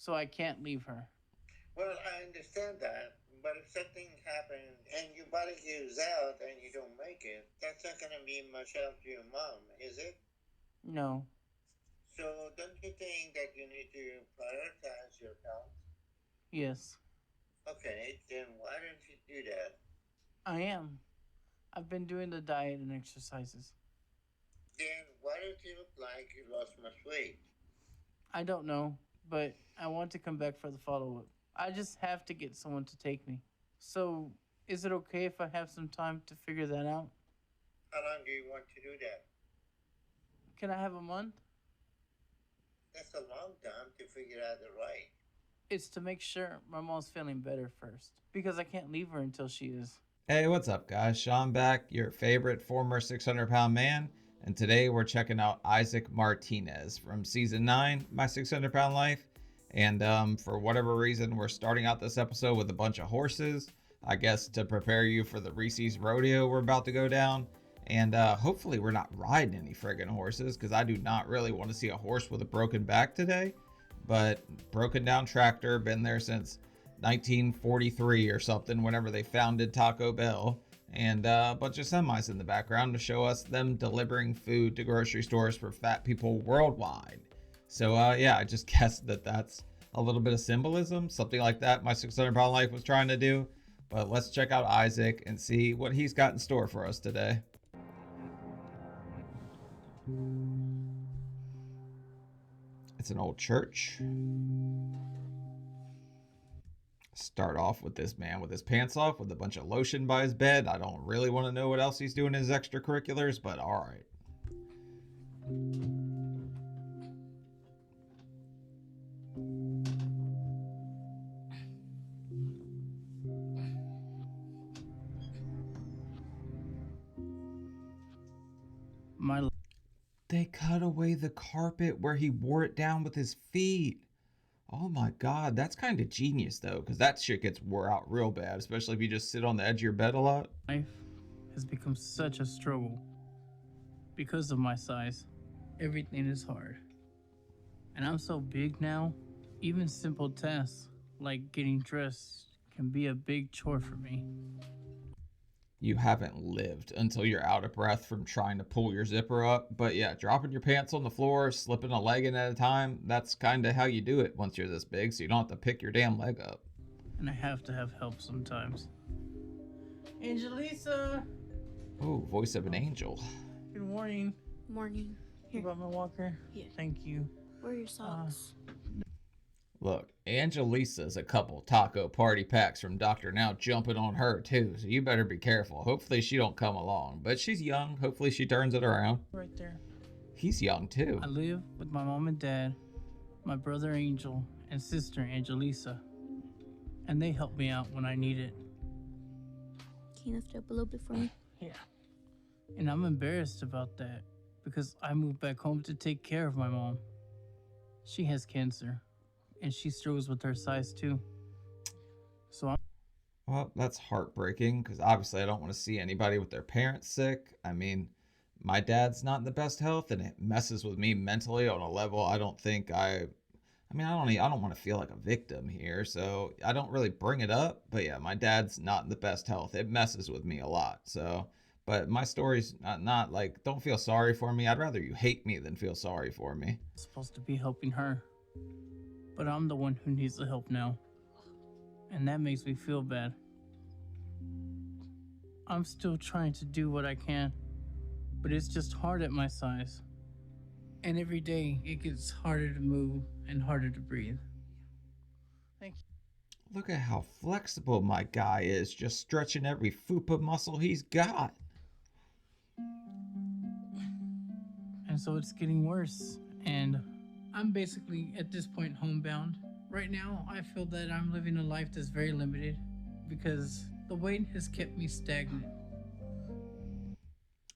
so I can't leave her. Well, I understand that, but if something happens and your body gives out and you don't make it, that's not going to be much help to your mom, is it? No. So don't you think that you need to prioritize your health? Yes, Okay, then why don't you do that? I am. I've been doing the diet and exercises. Then why don't you look like you lost much weight? I don't know, but I want to come back for the follow up. I just have to get someone to take me. So, is it okay if I have some time to figure that out? How long do you want to do that? Can I have a month? That's a long time to figure out the right. It's to make sure my mom's feeling better first, because I can't leave her until she is. Hey, what's up, guys? Sean back, your favorite former 600-pound man, and today we're checking out Isaac Martinez from season 9, My 600-Pound Life. And for whatever reason, we're starting out this episode with a bunch of horses, I guess to prepare you for the Reese's rodeo we're about to go down. And hopefully, we're not riding any friggin' horses because I do not really want to see a horse with a broken back today. But broken down tractor, been there since 1943 or something, whenever they founded Taco Bell, and a bunch of semis in the background to show us them delivering food to grocery stores for fat people worldwide. So yeah, I just guessed that that's a little bit of symbolism, something like that my 600-pound life was trying to do. But let's check out Isaac and see what he's got in store for us today. It's an old church. Start off with this man with his pants off with a bunch of lotion by his bed. I don't really want to know what else he's doing in his extracurriculars, but all right. My They cut away the carpet where he wore it down with his feet. Oh my god, that's kind of genius though, because that shit gets wore out real bad, especially if you just sit on the edge of your bed a lot. life has become such a struggle because of my size. Everything is hard. And I'm so big now, even simple tasks like getting dressed can be a big chore for me. You haven't lived until you're out of breath from trying to pull your zipper up. But yeah, dropping your pants on the floor, slipping a leg in at a time, that's kind of how you do it once you're this big, so you don't have to pick your damn leg up. And I have to have help sometimes. Angelisa! Oh, voice of an angel. Good morning. Morning. You Here. brought my walker? Yeah. Thank you. Where are your socks? Look, Angelisa's a couple taco party packs from Dr. Now jumping on her too, so you better be careful. Hopefully she don't come along, but she's young. Hopefully she turns it around. Right there. He's young too. I live with my mom and dad, my brother Angel, and sister Angelisa. And they help me out when I need it. Can you lift it up a little bit for me? Yeah. And I'm embarrassed about that because I moved back home to take care of my mom. She has cancer and she struggles with her size too. So I'm Well, that's heartbreaking because obviously I don't want to see anybody with their parents sick. I mean, my dad's not in the best health and it messes with me mentally on a level I don't think I don't want to feel like a victim here, so I don't really bring it up. But yeah, my dad's not in the best health. It messes with me a lot. So, but my story's not like, don't feel sorry for me. I'd rather you hate me than feel sorry for me. supposed to be helping her. But I'm the one who needs the help now. And that makes me feel bad. I'm still trying to do what I can, but it's just hard at my size. And every day it gets harder to move and harder to breathe. Thank you. Look at how flexible my guy is, just stretching every fupa muscle he's got. And so it's getting worse. And I'm basically at this point homebound. Right now, I feel that I'm living a life that's very limited because the weight has kept me stagnant.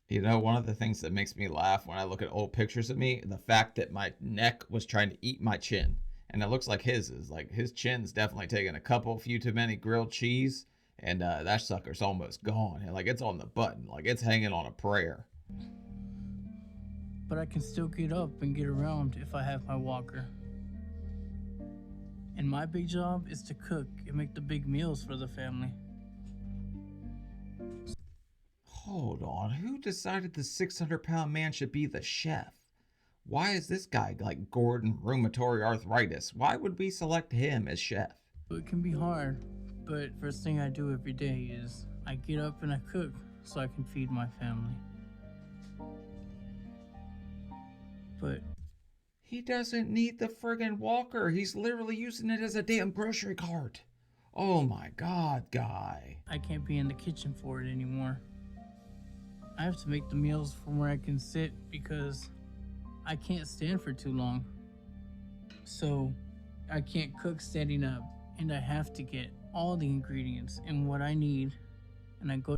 You know, one of the things that makes me laugh when I look at old pictures of me, the fact that my neck was trying to eat my chin. And it looks like his is. Like, his chin's definitely taken a few too many grilled cheese. And that sucker's almost gone. And, like, it's on the button. Like, it's hanging on a prayer. But I can still get up and get around if I have my walker. And my big job is to cook and make the big meals for the family. Hold on, who decided the 600-pound man should be the chef? Why is this guy like Gordon rheumatoid arthritis? Why would we select him as chef? It can be hard, but first thing I do every day is I get up and I cook so I can feed my family. But He doesn't need the friggin' walker. He's literally using it as a damn grocery cart. Oh my god, guy. I can't be in the kitchen for it anymore. I have to make the meals from where I can sit because I can't stand for too long. So I can't cook standing up, and I have to get all the ingredients and what I need, and I go.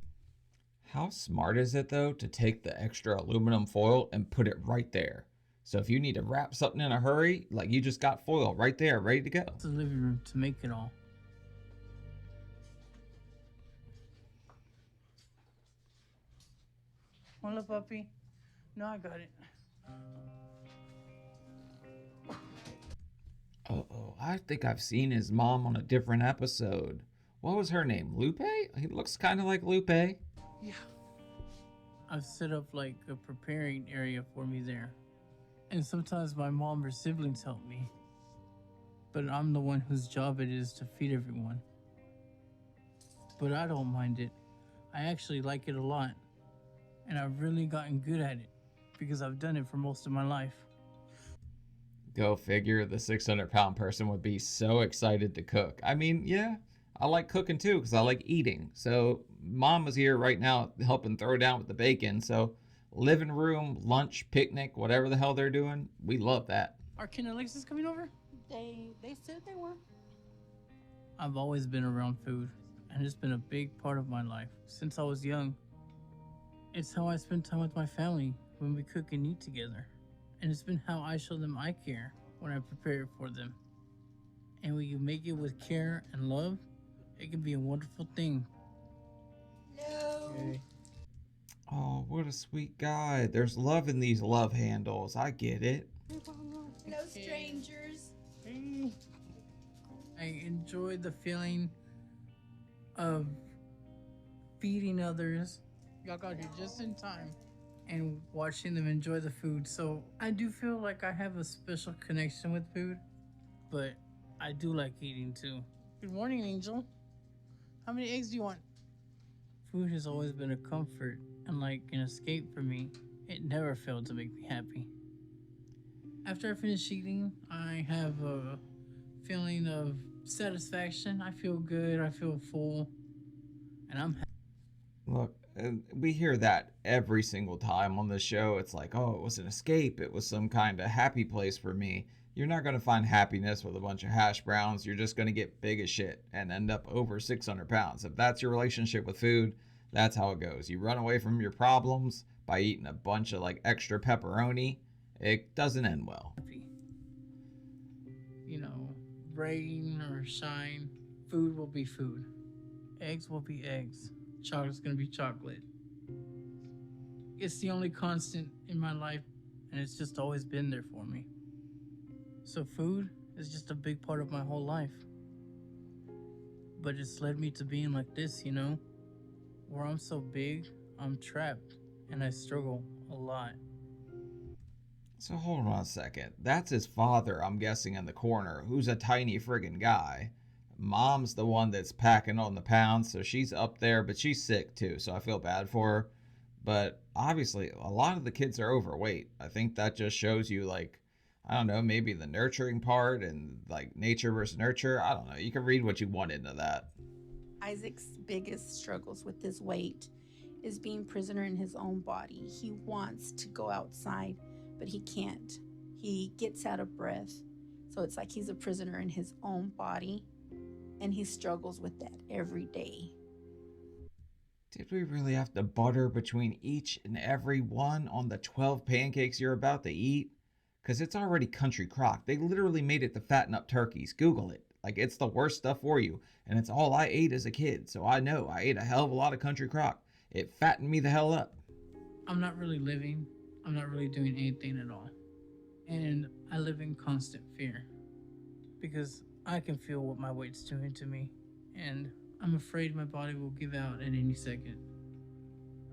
How smart is it though to take the extra aluminum foil and put it right there? So if you need to wrap something in a hurry, like you just got foil right there, ready to go. To the living room to make it all. Hola, puppy. No, I got it. Uh-oh, I think I've seen his mom on a different episode. What was her name? Lupe? He looks kind of like Lupe. Yeah. I've set up like a preparing area for me there. And sometimes my mom or siblings help me. But I'm the one whose job it is to feed everyone. But I don't mind it. I actually like it a lot. And I've really gotten good at it because I've done it for most of my life. Go figure, the 600-pound person would be so excited to cook. I mean, yeah, I like cooking too because I like eating. So mom is here right now helping throw down with the bacon. So living room, lunch, picnic, whatever the hell they're doing, we love that. Are Ken and Alexis coming over? They said they were. I've always been around food, and it's been a big part of my life since I was young. It's how I spend time with my family when we cook and eat together. And it's been how I show them I care when I prepare it for them. And when you make it with care and love, it can be a wonderful thing. No. Okay. Oh, what a sweet guy. There's love in these love handles. I get it. No strangers. Hey. I enjoy the feeling of feeding others. Y'all got here just in time. And watching them enjoy the food. So I do feel like I have a special connection with food, but I do like eating too. Good morning, Angel. How many eggs do you want? Food has always been a comfort and like an escape for me. It never failed to make me happy. After I finish eating, I have a feeling of satisfaction. I feel good, I feel full, and I'm happy. Look, we hear that every single time on the show. It's like, oh, it was an escape. It was some kind of happy place for me. You're not going to find happiness with a bunch of hash browns. You're just going to get big as shit and end up over 600 pounds. If that's your relationship with food, that's how it goes. You run away from your problems by eating a bunch of like extra pepperoni. It doesn't end well. You know, rain or shine, food will be food. Eggs will be eggs. Chocolate's gonna be chocolate. It's the only constant in my life, and it's just always been there for me. So food is just a big part of my whole life. But it's led me to being like this, you know? Where I'm so big, I'm trapped, and I struggle a lot. So hold on a second. That's his father, I'm guessing, in the corner, who's a tiny friggin' guy. Mom's the one that's packing on the pounds, so she's up there, but she's sick too, so I feel bad for her. But obviously, a lot of the kids are overweight. I think that just shows you, like, I don't know, maybe the nurturing part and like nature versus nurture. I don't know. You can read what you want into that. Isaac's biggest struggles with his weight is being prisoner in his own body. He wants to go outside, but he can't. He gets out of breath. So it's like he's a prisoner in his own body, and he struggles with that every day. Did we really have to butter between each and every one on the 12 pancakes you're about to eat? Because it's already country crock. They literally made it to fatten up turkeys. Google it. Like, it's the worst stuff for you. And it's all I ate as a kid. So I know I ate a hell of a lot of country crock. It fattened me the hell up. I'm not really living. I'm not really doing anything at all. And I live in constant fear. Because I can feel what my weight's doing to me, and I'm afraid my body will give out at any second.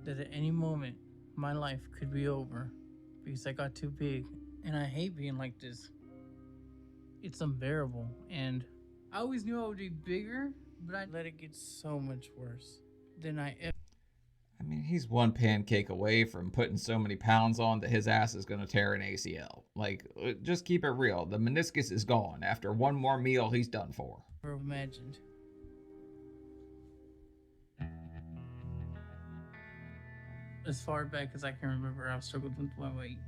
That at any moment, my life could be over because I got too big, and I hate being like this. It's unbearable, and I always knew I would be bigger, but I let it get so much worse than I ever. I mean, he's one pancake away from putting so many pounds on that his ass is going to tear an ACL. Like, just keep it real. The meniscus is gone. After one more meal, he's done for. Imagined. As far back as I can remember, I've struggled with my weight.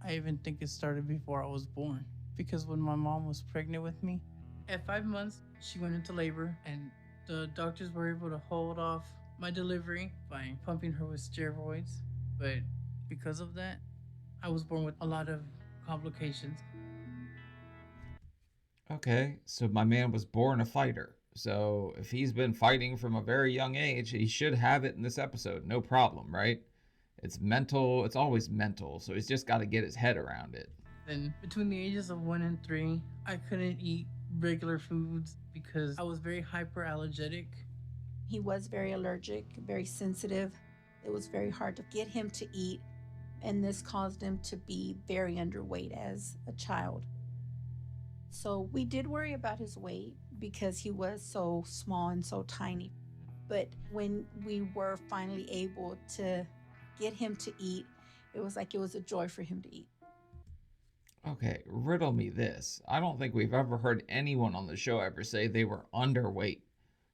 I even think it started before I was born, because when my mom was pregnant with me, at 5 months, she went into labor, and the doctors were able to hold off my delivery by pumping her with steroids. But because of that, I was born with a lot of complications. Okay, so my man was born a fighter. So if he's been fighting from a very young age, he should have it in this episode. No problem, right? It's mental. It's always mental. So he's just got to get his head around it. Then between the ages of 1 and 3, I couldn't eat regular foods because I was very hyperallergenic. He was very allergic, very sensitive. It was very hard to get him to eat, and this caused him to be very underweight as a child. So we did worry about his weight because he was so small and so tiny. But when we were finally able to get him to eat, it was like it was a joy for him to eat. Okay, riddle me this. I don't think we've ever heard anyone on the show ever say they were underweight.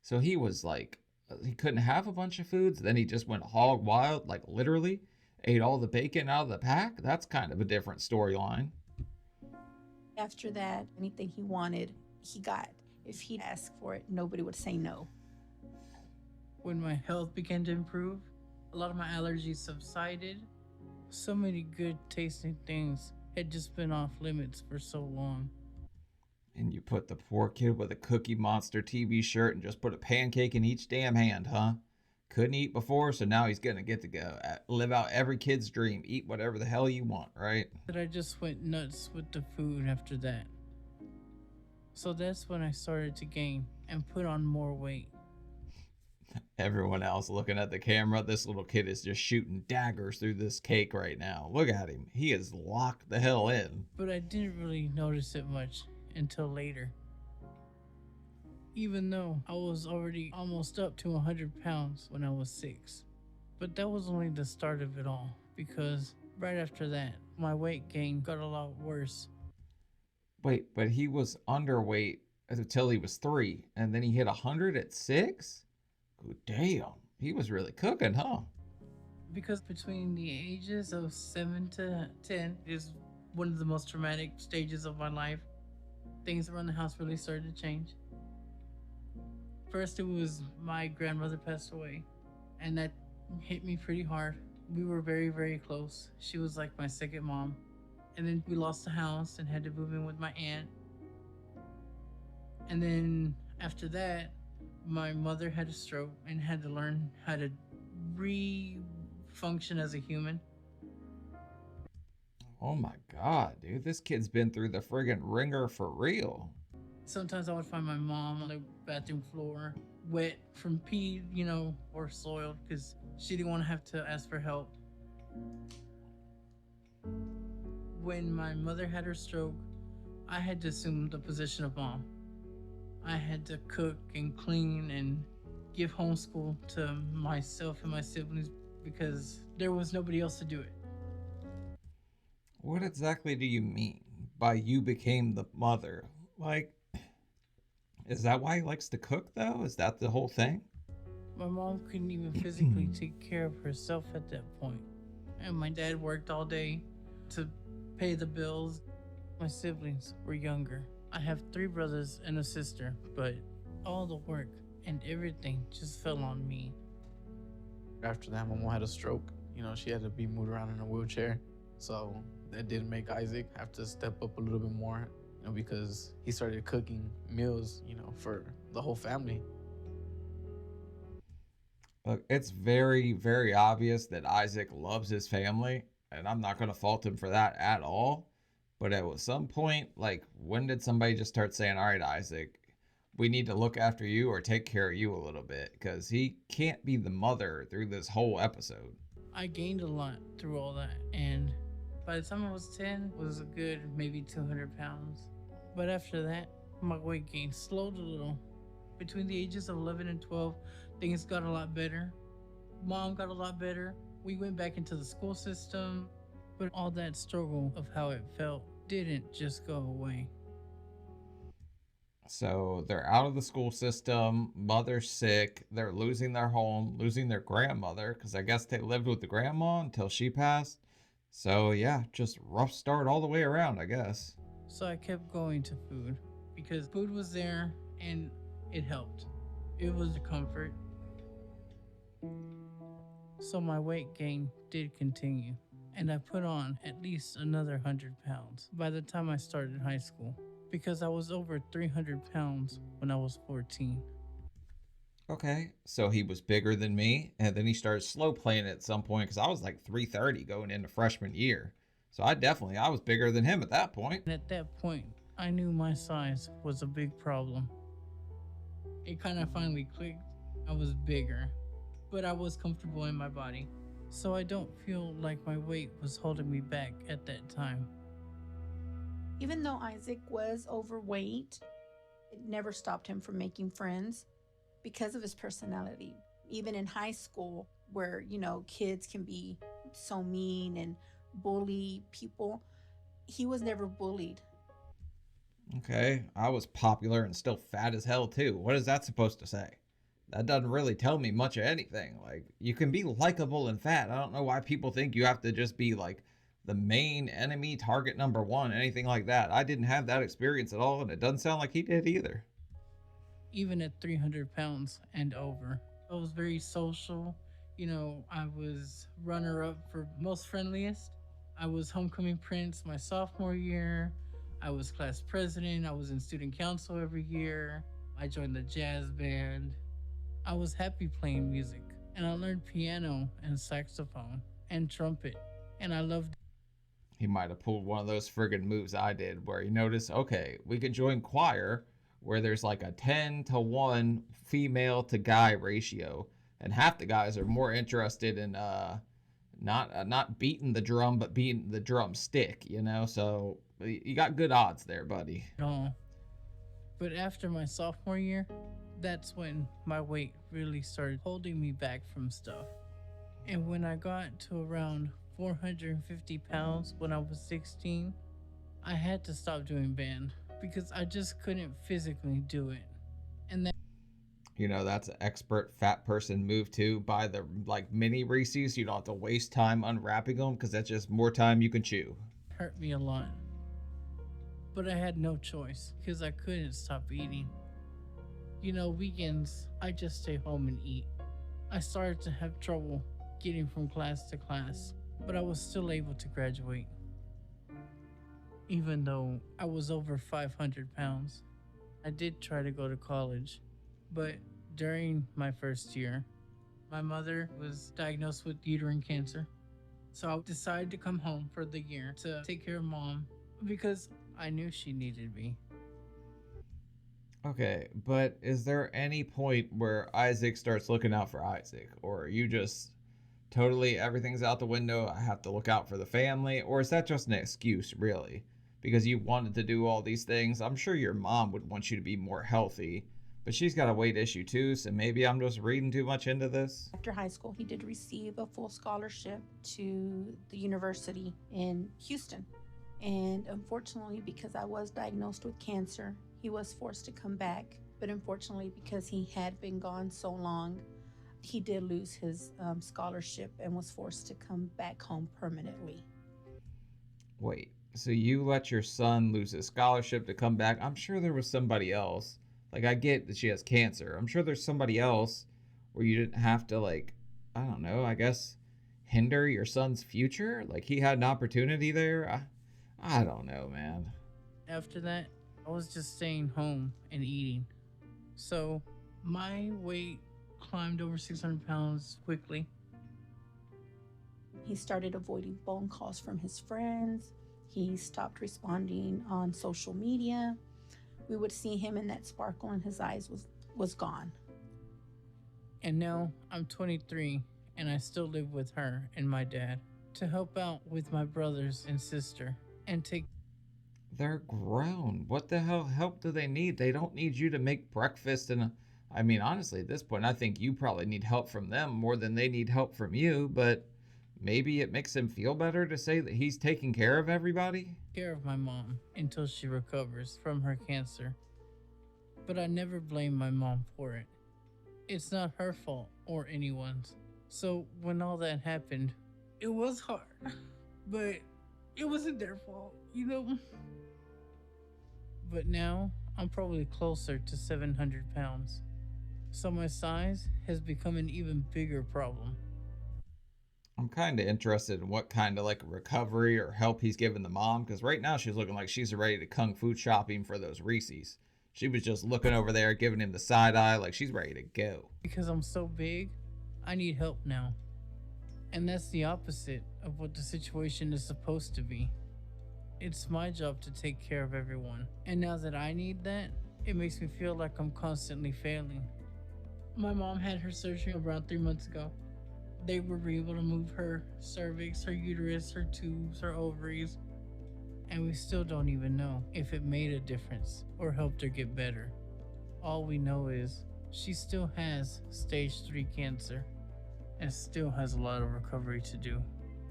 So he was like, he couldn't have a bunch of foods, then he just went hog wild, like literally ate all the bacon out of the pack? That's kind of a different storyline. After that, anything he wanted, he got. If he asked for it, nobody would say no. When my health began to improve, a lot of my allergies subsided. So many good tasting things had just been off limits for so long. And you put the poor kid with a Cookie Monster TV shirt and just put a pancake in each damn hand, huh? Couldn't eat before, so now he's gonna get to go live out every kid's dream. Eat whatever the hell you want, right? But I just went nuts with the food after that. So that's when I started to gain and put on more weight. Everyone else looking at the camera, this little kid is just shooting daggers through this cake right now. Look at him. He is locked the hell in. But I didn't really notice it much until later. Even though I was already almost up to 100 pounds when I was 6. But that was only the start of it all, because right after that, my weight gain got a lot worse. Wait, but he was underweight until he was 3, and then he hit 100 at 6? Good damn. He was really cooking, huh? Because between the ages of 7 to 10 is one of the most traumatic stages of my life. Things around the house really started to change. First, it was my grandmother passed away, and that hit me pretty hard. We were very, very close. She was like my second mom. And then we lost the house and had to move in with my aunt. And then after that, my mother had a stroke and had to learn how to re-function as a human. Oh my god, dude. This kid's been through the friggin' ringer for real. Sometimes I would find my mom on the bathroom floor, wet from pee, or soiled, because she didn't want to have to ask for help. When my mother had her stroke, I had to assume the position of mom. I had to cook and clean and give homeschool to myself and my siblings because there was nobody else to do it. What exactly do you mean by you became the mother? Like, is that why he likes to cook, though? Is that the whole thing? My mom couldn't even physically take care of herself at that point. And my dad worked all day to pay the bills. My siblings were younger. I have 3 brothers and a sister, but all the work and everything just fell on me. After that, my mom had a stroke. She had to be moved around in a wheelchair. So that did make Isaac have to step up a little bit more, because he started cooking meals, for the whole family. Look, it's very, very obvious that Isaac loves his family, and I'm not going to fault him for that at all. But at some point, like, when did somebody just start saying, all right, Isaac, we need to look after you or take care of you a little bit? Because he can't be the mother through this whole episode. I gained a lot through all that, and by the time I was 10, was a good maybe 200 pounds. But after that, my weight gain slowed a little. Between the ages of 11 and 12, things got a lot better. Mom got a lot better. We went back into the school system, but all that struggle of how it felt didn't just go away. So they're out of the school system, mother's sick, they're losing their home, losing their grandmother, because I guess they lived with the grandma until she passed. So yeah, just rough start all the way around, I guess. So I kept going to food because food was there and it helped. It was a comfort. So my weight gain did continue, and I put on at least another 100 pounds by the time I started high school, because I was over 300 pounds when I was 14. Okay, so he was bigger than me, and then he started slow playing at some point because I was like 330 going into freshman year. So I was bigger than him at that point. And at that point, I knew my size was a big problem. It kind of finally clicked. I was bigger, but I was comfortable in my body. So I don't feel like my weight was holding me back at that time. Even though Isaac was overweight, it never stopped him from making friends because of his personality. Even in high school, where, kids can be so mean and bully people, he was never bullied. Okay, I was popular and still fat as hell too. What is that supposed to say? That doesn't really tell me much of anything. Like, you can be likable and fat. I don't know why people think you have to just be like the main enemy, target number one, anything like that. I didn't have that experience at all, and it doesn't sound like he did either. Even at 300 pounds and over, I was very social. I was runner-up for most friendliest. I was homecoming prince my sophomore year. I was class president. I was in student council every year. I joined the jazz band. I was happy playing music, and I learned piano and saxophone and trumpet, and I loved. He might have pulled one of those friggin' moves I did where you notice, okay, we could join choir where there's like a 10-to-1 female to guy ratio, and half the guys are more interested in not beating the drum but beating the drum stick, so you got good odds there, buddy. No. But after my sophomore year, that's when my weight really started holding me back from stuff. And when I got to around 450 pounds when I was 16, I had to stop doing band because I just couldn't physically do it. And that That's an expert fat person move too. Buy the mini Reese's. You don't have to waste time unwrapping them because that's just more time you can chew. hurt me a lot. But I had no choice because I couldn't stop eating. Weekends, I just stay home and eat. I started to have trouble getting from class to class, but I was still able to graduate. Even though I was over 500 pounds, I did try to go to college, but during my first year, my mother was diagnosed with uterine cancer. So I decided to come home for the year to take care of mom because I knew she needed me. Okay, but is there any point where Isaac starts looking out for Isaac? Or are you just totally everything's out the window, I have to look out for the family? Or is that just an excuse, really? Because you wanted to do all these things. I'm sure your mom would want you to be more healthy, but she's got a weight issue too, so maybe I'm just reading too much into this. After high school, he did receive a full scholarship to the university in Houston. And unfortunately, because I was diagnosed with cancer, he was forced to come back. But unfortunately, because he had been gone so long, he did lose his scholarship and was forced to come back home permanently. Wait, so you let your son lose his scholarship to come back? I'm sure there was somebody else. I get that she has cancer. I'm sure there's somebody else where you didn't have to, I don't know, I guess, hinder your son's future? He had an opportunity there? I don't know, man. After that, I was just staying home and eating. So my weight climbed over 600 pounds quickly. He started avoiding phone calls from his friends. He stopped responding on social media. We would see him and that sparkle in his eyes was gone. And now I'm 23 and I still live with her and my dad to help out with my brothers and sister and take. They're grown. What the hell help do they need? They don't need you to make breakfast and I mean, honestly, at this point, I think you probably need help from them more than they need help from you, but maybe it makes him feel better to say that he's taking care of everybody. Care of my mom until she recovers from her cancer. But I never blame my mom for it. It's not her fault or anyone's. So when all that happened, it was hard. But it wasn't their fault, you know? But now I'm probably closer to 700 pounds. So my size has become an even bigger problem. I'm kind of interested in what kind of like recovery or help he's giving the mom, because right now she's looking like she's ready to kung fu shopping for those Reese's. She was just looking over there, giving him the side eye, like she's ready to go. Because I'm so big, I need help now. And that's the opposite of what the situation is supposed to be. It's my job to take care of everyone. And now that I need that, it makes me feel like I'm constantly failing. My mom had her surgery around 3 months ago. They were able to move her cervix, her uterus, her tubes, her ovaries. And we still don't even know if it made a difference or helped her get better. All we know is she still has stage 3 cancer and still has a lot of recovery to do.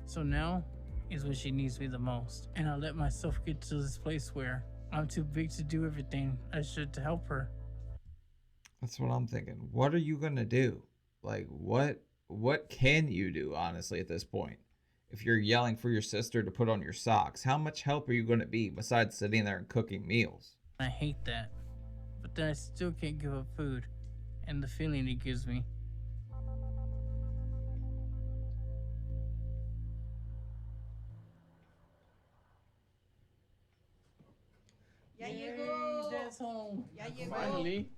So now is when she needs me the most. And I let myself get to this place where I'm too big to do everything I should to help her. That's what I'm thinking. What are you gonna do? Like what can you do, honestly, at this point? If you're yelling for your sister to put on your socks, how much help are you gonna be besides sitting there and cooking meals? I hate that. But then I still can't give up food and the feeling it gives me. Ya llegó. Dad's home. Ya llegó. Finally.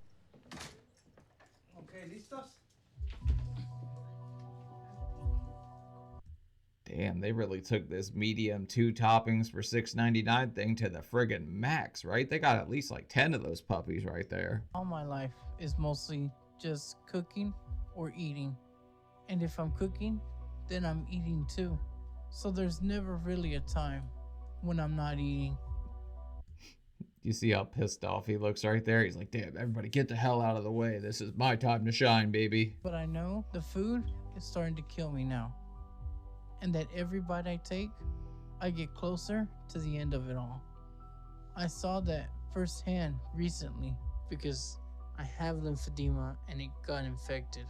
Okay, listos? Damn, they really took this medium 2 toppings for $6.99 thing to the friggin' max, right? They got at least like 10 of those puppies right there. All my life is mostly just cooking or eating. And if I'm cooking, then I'm eating too. So there's never really a time when I'm not eating. You see how pissed off he looks right there? He's like, damn, everybody get the hell out of the way. This is my time to shine, baby. But I know the food is starting to kill me now. And that every bite I take, I get closer to the end of it all. I saw that firsthand recently because I have lymphedema and it got infected.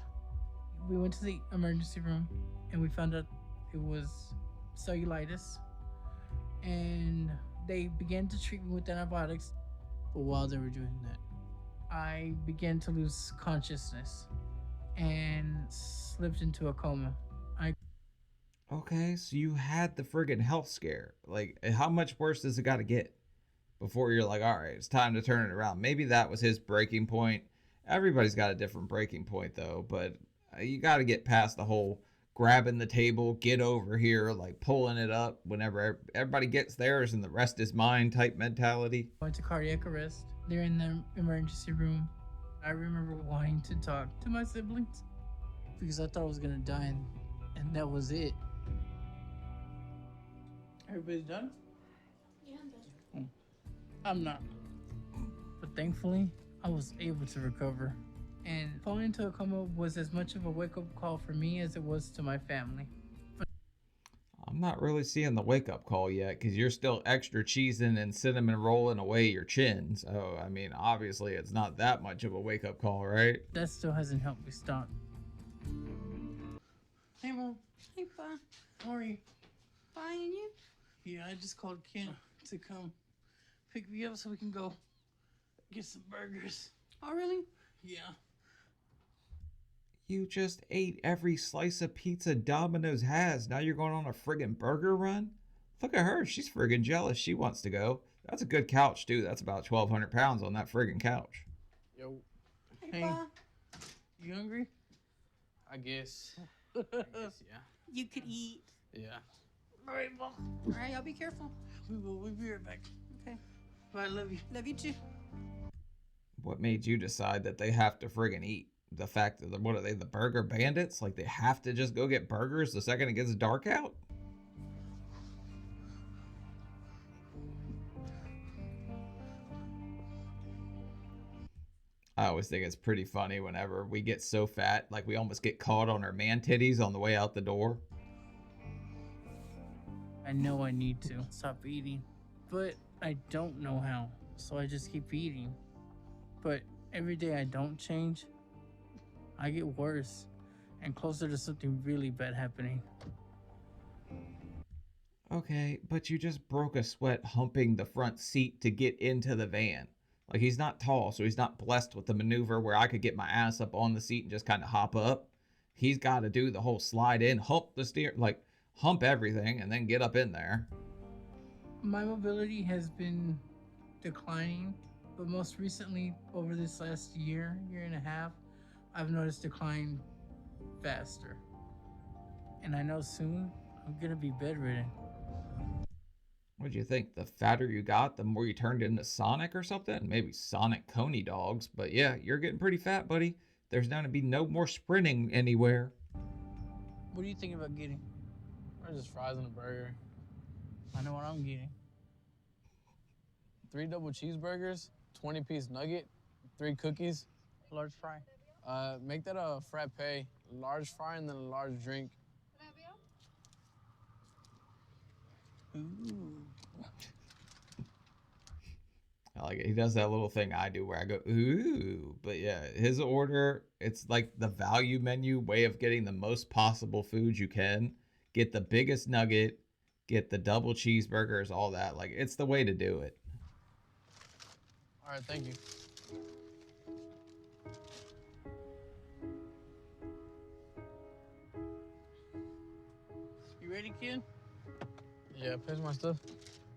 We went to the emergency room and we found out it was cellulitis. And they began to treat me with antibiotics. But while they were doing that, I began to lose consciousness and slipped into a coma. Okay, so you had the friggin' health scare. Like, how much worse does it gotta get before you're like, all right, it's time to turn it around? Maybe that was his breaking point. Everybody's got a different breaking point, though, but you gotta get past the whole grabbing the table, get over here, like pulling it up whenever everybody gets theirs and the rest is mine type mentality. Went to cardiac arrest. They're in the emergency room. I remember wanting to talk to my siblings because I thought I was gonna die and that was it. Everybody's done? Yeah, I'm done. I'm not. But thankfully, I was able to recover. And falling into a coma was as much of a wake-up call for me as it was to my family. I'm not really seeing the wake-up call yet because you're still extra cheesing and cinnamon rolling away your chin. So, I mean, obviously it's not that much of a wake-up call, right? That still hasn't helped me stop. Hey, Mom. Hey, Pa. How are you? Fine, and you? Yeah, I just called Ken to come pick me up so we can go get some burgers. Oh, really? Yeah. You just ate every slice of pizza Domino's has. Now you're going on a friggin' burger run? Look at her. She's friggin' jealous. She wants to go. That's a good couch, too. That's about 1,200 pounds on that friggin' couch. Yo, Hey, Hey. Pa. You hungry? I guess yeah. You could eat. Yeah. All right, Mom. All right, y'all be careful. We will. We'll be right back. Okay. Bye, love you. Love you too. What made you decide that they have to friggin' eat? The fact that, what are they, the burger bandits? Like they have to just go get burgers the second it gets dark out? I always think it's pretty funny whenever we get so fat, like we almost get caught on our man titties on the way out the door. I know I need to stop eating, but I don't know how. So I just keep eating. But every day I don't change, I get worse and closer to something really bad happening. Okay, but you just broke a sweat humping the front seat to get into the van. Like he's not tall, so he's not blessed with the maneuver where I could get my ass up on the seat and just kind of hop up. He's got to do the whole slide in, hump the steer, like hump everything and then get up in there. My mobility has been declining, but most recently, over this last year and a half, I've noticed decline faster. And I know soon I'm gonna be bedridden. What'd you think? The fatter you got, the more you turned into Sonic or something? Maybe Sonic Coney dogs, but yeah, you're getting pretty fat, buddy. There's going to be no more sprinting anywhere. What are you thinking about getting? Or just fries and a burger. I know what I'm getting. 3 double cheeseburgers, 20-piece nugget, 3 cookies. Large fry. Make that a frappe, large fry, and then a large drink. Ooh. I like it. He does that little thing I do where I go, ooh. But yeah, his order, it's like the value menu way of getting the most possible food you can. Get the biggest nugget, get the double cheeseburgers, all that. Like, it's the way to do it. All right, thank you. You ready, kid? Yeah, pass my stuff.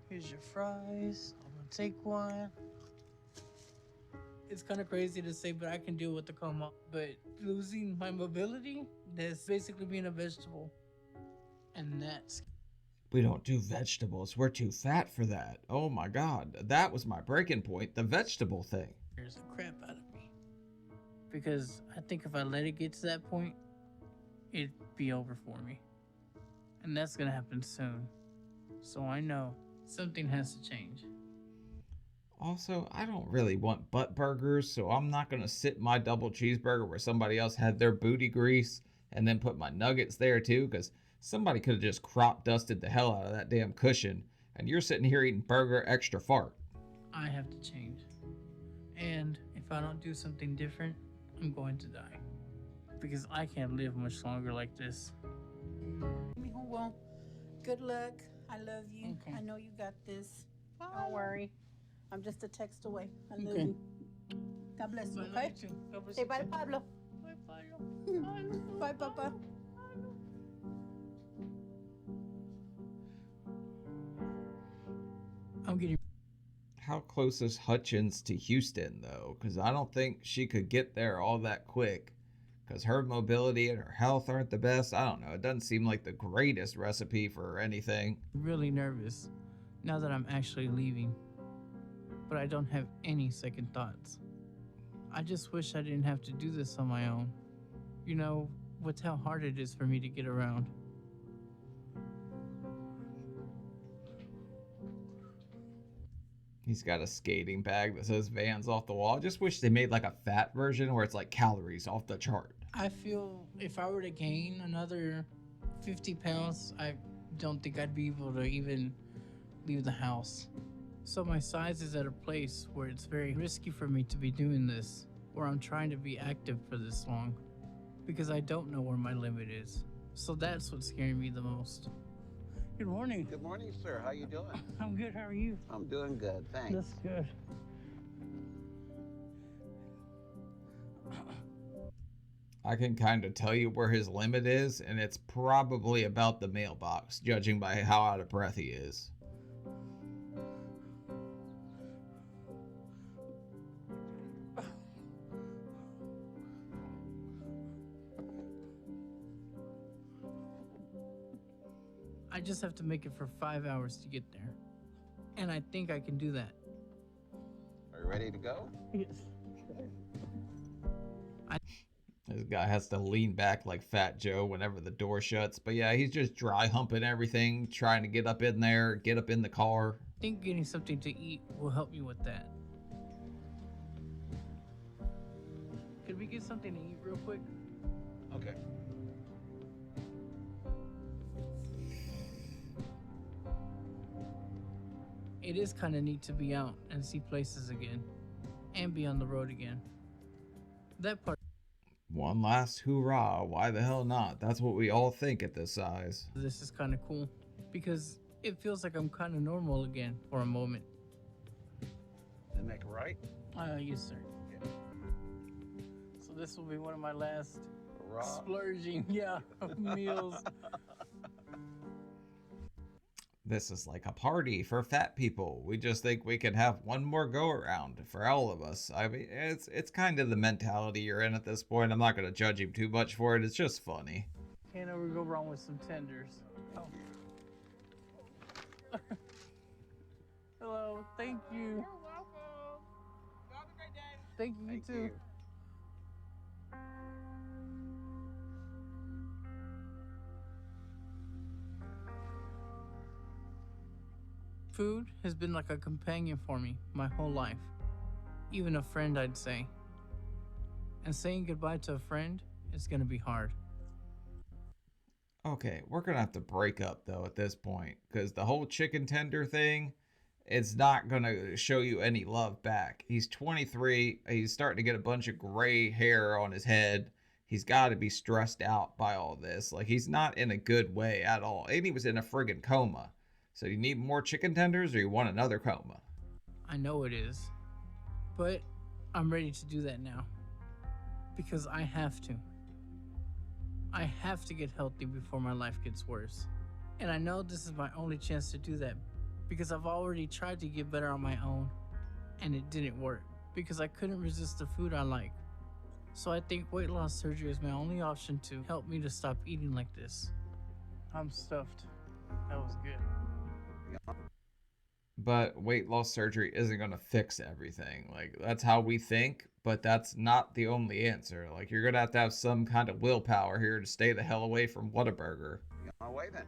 Here's your fries. I'm gonna take one. It's kind of crazy to say, but I can deal with the coma. But losing my mobility, that's basically being a vegetable. And that's... We don't do vegetables. We're too fat for that. Oh my God. That was my breaking point. The vegetable thing. Scares the crap out of me. Because I think if I let it get to that point, it'd be over for me. And that's gonna happen soon. So I know something has to change. Also, I don't really want butt burgers, so I'm not going to sit my double cheeseburger where somebody else had their booty grease and then put my nuggets there too, because somebody could have just crop dusted the hell out of that damn cushion, and you're sitting here eating burger extra fart. I have to change. And if I don't do something different, I'm going to die. Because I can't live much longer like this. Well, good luck. I love you. Okay. I know you got this. Don't worry. I'm just a text away. I love Okay. you. God bless you, Bye, love okay? you too. God bless Say you bye to too. Pablo. Bye, Pablo. Bye, Papa. I'm getting... How close is Hutchins to Houston, though? Because I don't think she could get there all that quick. Because her mobility and her health aren't the best. I don't know. It doesn't seem like the greatest recipe for anything. really nervous now that I'm actually leaving. But I don't have any second thoughts. I just wish I didn't have to do this on my own. You know, with how hard it is for me to get around. He's got a skating bag that says Vans off the wall. I just wish they made like a fat version where it's like calories off the chart. I feel if I were to gain another 50 pounds, I don't think I'd be able to even leave the house. So my size is at a place where it's very risky for me to be doing this, where I'm trying to be active for this long, because I don't know where my limit is. So that's what's scaring me the most. Good morning. Good morning, sir. How you doing? I'm good. How are you? I'm doing good, thanks. That's good. I can kind of tell you where his limit is, and it's probably about the mailbox, judging by how out of breath he is. I just have to make it for 5 hours to get there. And I think I can do that. Are you ready to go? Yes. This guy has to lean back like Fat Joe whenever the door shuts. But yeah, he's just dry humping everything, trying to get up in there, get up in the car. I think getting something to eat will help me with that. Could we get something to eat real quick? Okay. It is kind of neat to be out and see places again and be on the road again. That part One last hoorah. Why the hell not? That's what we all think at this size. of this is kind of cool because it feels like I'm kind of normal again for a moment. Then make a right. Yes, sir. Okay. So this will be one of my last Hurrah. splurging, meals. This is like a party for fat people. We just think we can have one more go around for all of us. I mean, it's kind of the mentality you're in at this point. I'm not going to judge him too much for it. It's just funny. Can't ever go wrong with some tenders. Oh. Hello, thank you. You're welcome. You have a great day. Thank you, Thank too. you. Food has been like a companion for me my whole life. Even a friend, I'd say. And saying goodbye to a friend is gonna be hard. Okay, we're going to have to break up though at this point because the whole chicken tender thing, it's not going to show you any love back. He's 23. He's starting to get a bunch of gray hair on his head. He's got to be stressed out by all this. Like, he's not in a good way at all. And he was in a friggin' coma. So you need more chicken tenders or you want another coma? I know it is. But I'm ready to do that now. Because I have to. I have to get healthy before my life gets worse. And I know this is my only chance to do that because I've already tried to get better on my own and it didn't work because I couldn't resist the food I like. So I think weight loss surgery is my only option to help me to stop eating like this. I'm stuffed. That was good. But weight loss surgery isn't going to fix everything. Like, that's how we think, but that's not the only answer. Like, you're going to have some kind of willpower here to stay the hell away from Whataburger. On my way then.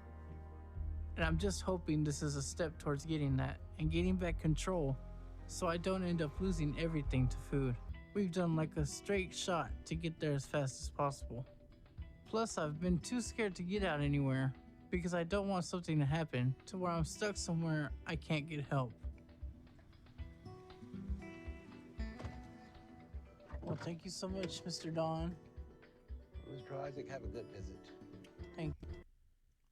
And I'm just hoping this is a step towards getting that and getting back control so I don't end up losing everything to food. We've done like a straight shot to get there as fast as possible. Plus, I've been too scared to get out anywhere because I don't want something to happen to where I'm stuck somewhere I can't get help. Well, thank you so much, Mr. Don. Mr. Isaac, have a good visit. Thank you.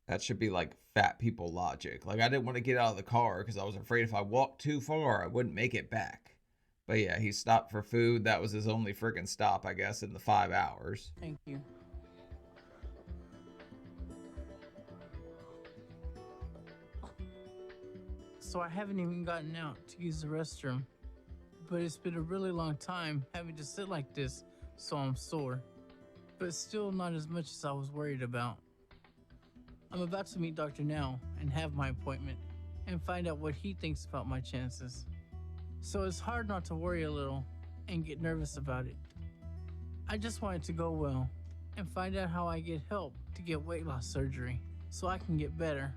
That should be like fat people logic. Like, I didn't want to get out of the car because I was afraid if I walked too far, I wouldn't make it back. But yeah, he stopped for food. That was his only freaking stop, I guess, in the 5 hours. Thank you. So I haven't even gotten out to use the restroom. But it's been a really long time having to sit like this, so I'm sore. But still not as much as I was worried about. I'm about to meet Dr. Now and have my appointment and find out what he thinks about my chances. So it's hard not to worry a little and get nervous about it. I just want it to go well and find out how I get help to get weight loss surgery so I can get better.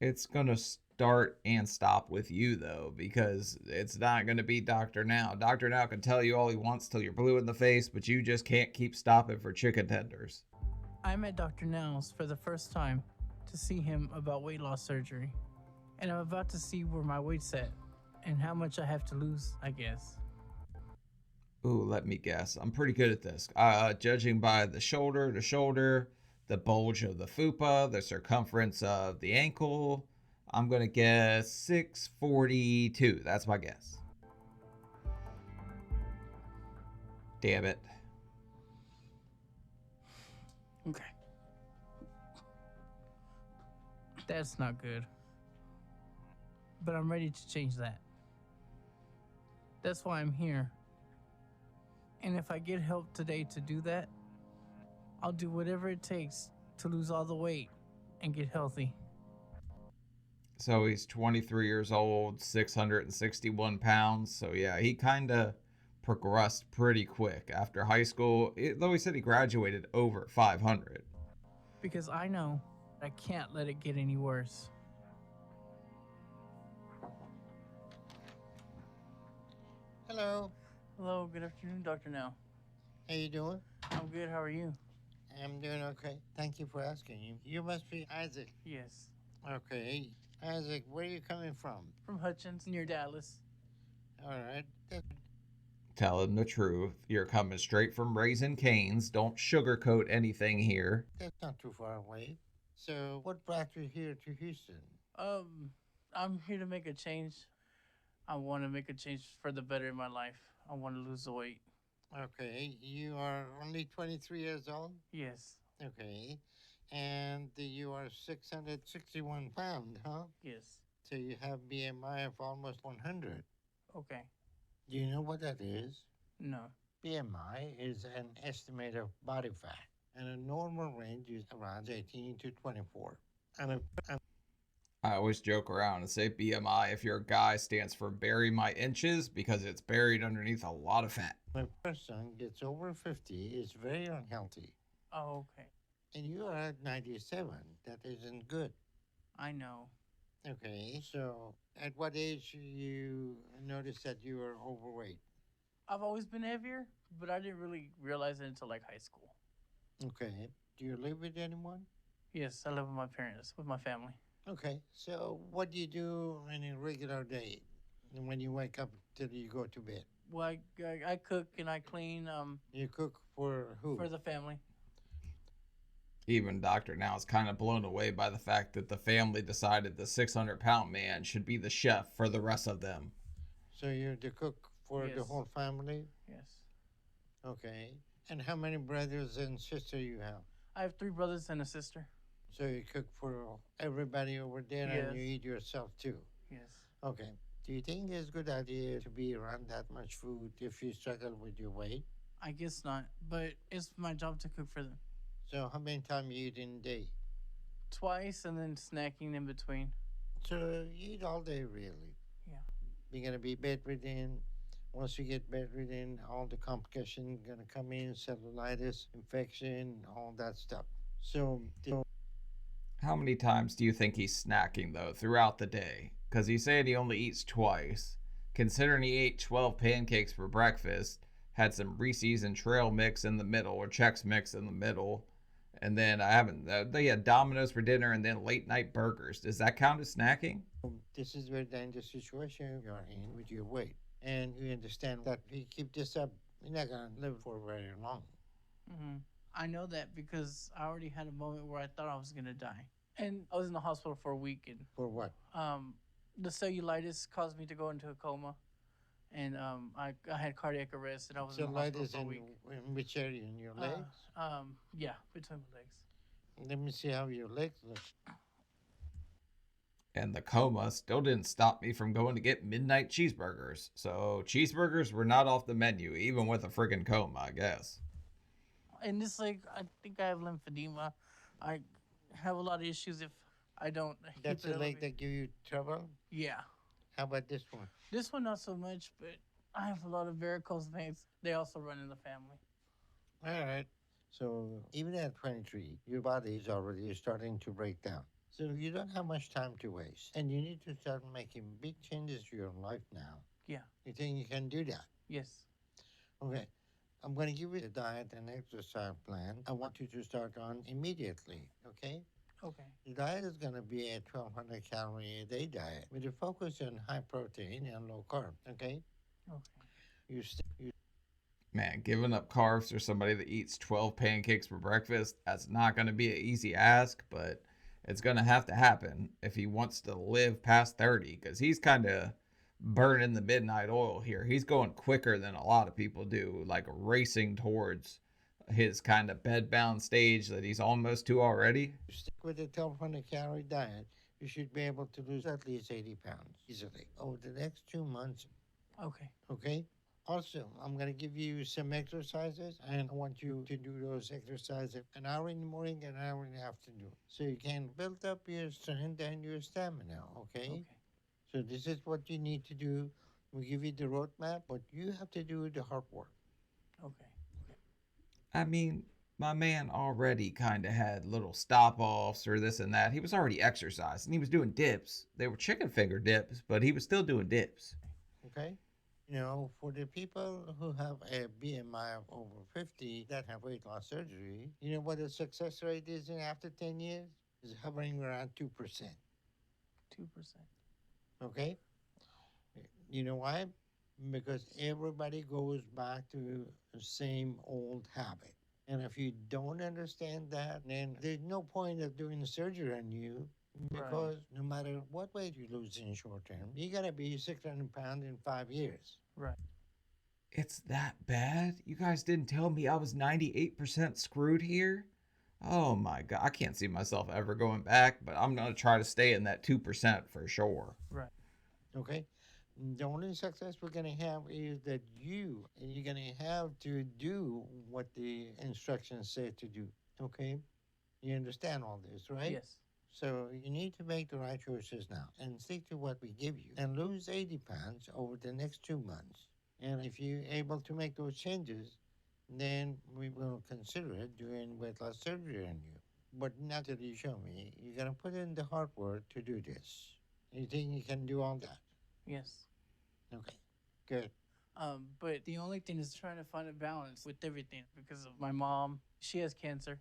It's going to start and stop with you, though, because it's not going to be Dr. Now. Dr. Now can tell you all he wants till you're blue in the face, but you just can't keep stopping for chicken tenders. I met Dr. Nels for the first time to see him about weight loss surgery. And I'm about to see where my weight's at and how much I have to lose, I guess. Ooh, let me guess. I'm pretty good at this. Judging by the shoulder, the bulge of the fupa, the circumference of the ankle, I'm going to guess 642. That's my guess. Damn it. Okay. That's not good. But I'm ready to change that. That's why I'm here. And if I get help today to do that, I'll do whatever it takes to lose all the weight and get healthy. So he's 23 years old, 661 pounds. So yeah, he kind of progressed pretty quick after high school, though he said he graduated over 500. Because I know I can't let it get any worse. Hello. Hello, good afternoon, Dr. Nell. How you doing? I'm good, how are you? I'm doing okay. Thank you for asking. You must be Isaac. Yes. Okay. Isaac, where are you coming from? From Hutchins, near Dallas. All right. Tell him the truth. You're coming straight from Raising Cane's. Don't sugarcoat anything here. That's not too far away. So, what brought you here to Houston? I'm here to make a change. I want to make a change for the better in my life. I want to lose the weight. Okay. You are only 23 years old? Yes. Okay. And you are 661 pounds, huh? Yes. So you have BMI of almost 100. Okay. Do you know what that is? No. BMI is an estimate of body fat, and a normal range is around 18 to 24. I always joke around and say BMI, if you're a guy, stands for bury my inches because it's buried underneath a lot of fat. When a person gets over 50, it's very unhealthy. Oh, okay. And you are at 97. That isn't good. I know. Okay, so at what age you noticed that you were overweight? I've always been heavier, but I didn't really realize it until like high school. Okay. Do you live with anyone? Yes, I live with my parents, with my family. Okay, so what do you do in a regular day when you wake up till you go to bed? Well, I cook and I clean You cook for who? for the family. Even Dr. Now is kind of blown away by the fact that the family decided the 600-pound man should be the chef for the rest of them. So you're the cook for the Yes. whole family? Yes. Okay. And how many brothers and sisters you have? I have 3 brothers and a sister. So you cook for everybody over there and you Yes. eat yourself too? Yes. Okay. Do you think it's a good idea to be around that much food if you struggle with your weight? I guess not, but it's my job to cook for them. So how many times you eat in a day? Twice and then snacking in between. So you eat all day, really? Yeah. You're going to be bedridden. Once you get bedridden, all the complications going to come in, cellulitis, infection, all that stuff. So How many times do you think he's snacking, though, throughout the day? Because he's saying he only eats twice. Considering he ate 12 pancakes for breakfast, had some Reese's and Trail mix in the middle, or Chex mix in the middle, and then they had Domino's for dinner and then late night burgers. Does that count as snacking? this is very dangerous situation you're in with your weight. And you understand that if you keep this up, you're not going to live for very long. Mm-hmm. I know that because I already had a moment where I thought I was gonna die, and I was in the hospital for a week, and For what? the cellulitis caused me to go into a coma, and I had cardiac arrest, and I was in the hospital Cellulitis for a week. in which area? In your legs? Yeah, between my legs. Let me see how your legs look. And the coma still didn't stop me from going to get midnight cheeseburgers. So cheeseburgers were not off the menu, even with a friggin' coma, I guess. And this, like, I think I have lymphedema. I have a lot of issues if I don't. keep That's it the leg elevated. that give you trouble? Yeah. How about this one? This one not so much, but I have a lot of varicose veins. They also run in the family. All right. So even at 23, your body is already starting to break down. So you don't have much time to waste. And you need to start making big changes to your life now. Yeah. You think you can do that? Yes. Okay. I'm going to give you a diet and exercise plan. I want you to start on immediately, okay? Okay. The diet is going to be a 1,200 calorie a day diet with a focus on high protein and low carb, okay? Okay. Man, giving up carbs for somebody that eats 12 pancakes for breakfast, that's not going to be an easy ask, but it's going to have to happen if he wants to live past 30, because he's kind of burning the midnight oil here. He's going quicker than a lot of people do, like racing towards his kind of bedbound stage that he's almost to already. You stick with a 1,200 calorie diet, you should be able to lose at least 80 pounds easily over the next 2 months, Okay. okay? Also, I'm going to give you some exercises, and I want you to do those exercises an hour in the morning and an hour in the afternoon. So you can build up your strength and your stamina, okay? Okay. So this is what you need to do. We give you the roadmap, but you have to do the hard work. Okay. I mean, my man already kind of had little stop offs or this and that. He was already exercising. He was doing dips. They were chicken finger dips, but he was still doing dips. Okay? You know, for the people who have a BMI of over 50 that have weight loss surgery, you know what the success rate is in after 10 years? Is hovering around 2%. 2%. Okay? You know why? Because everybody goes back to the same old habit. And if you don't understand that, then there's no point of doing the surgery on you because no matter what weight you lose in short term, you're going to be 600 pounds in 5 years. Right. It's that bad? You guys didn't tell me I was 98% screwed here? Oh my god, I can't see myself ever going back, but I'm gonna try to stay in that 2% for sure. Right. Okay? The only success we're going to have is that you're going to have to do what the instructions say to do. Okay? You understand all this, right? Yes. So you need to make the right choices now and stick to what we give you and lose 80 pounds over the next 2 months. And if you're able to make those changes, then we will consider it doing weight loss surgery on you. But not that you show me, you're going to put in the hard work to do this. You think you can do all that? Yes. Okay, good. But the only thing is trying to find a balance with everything because of my mom. She has cancer,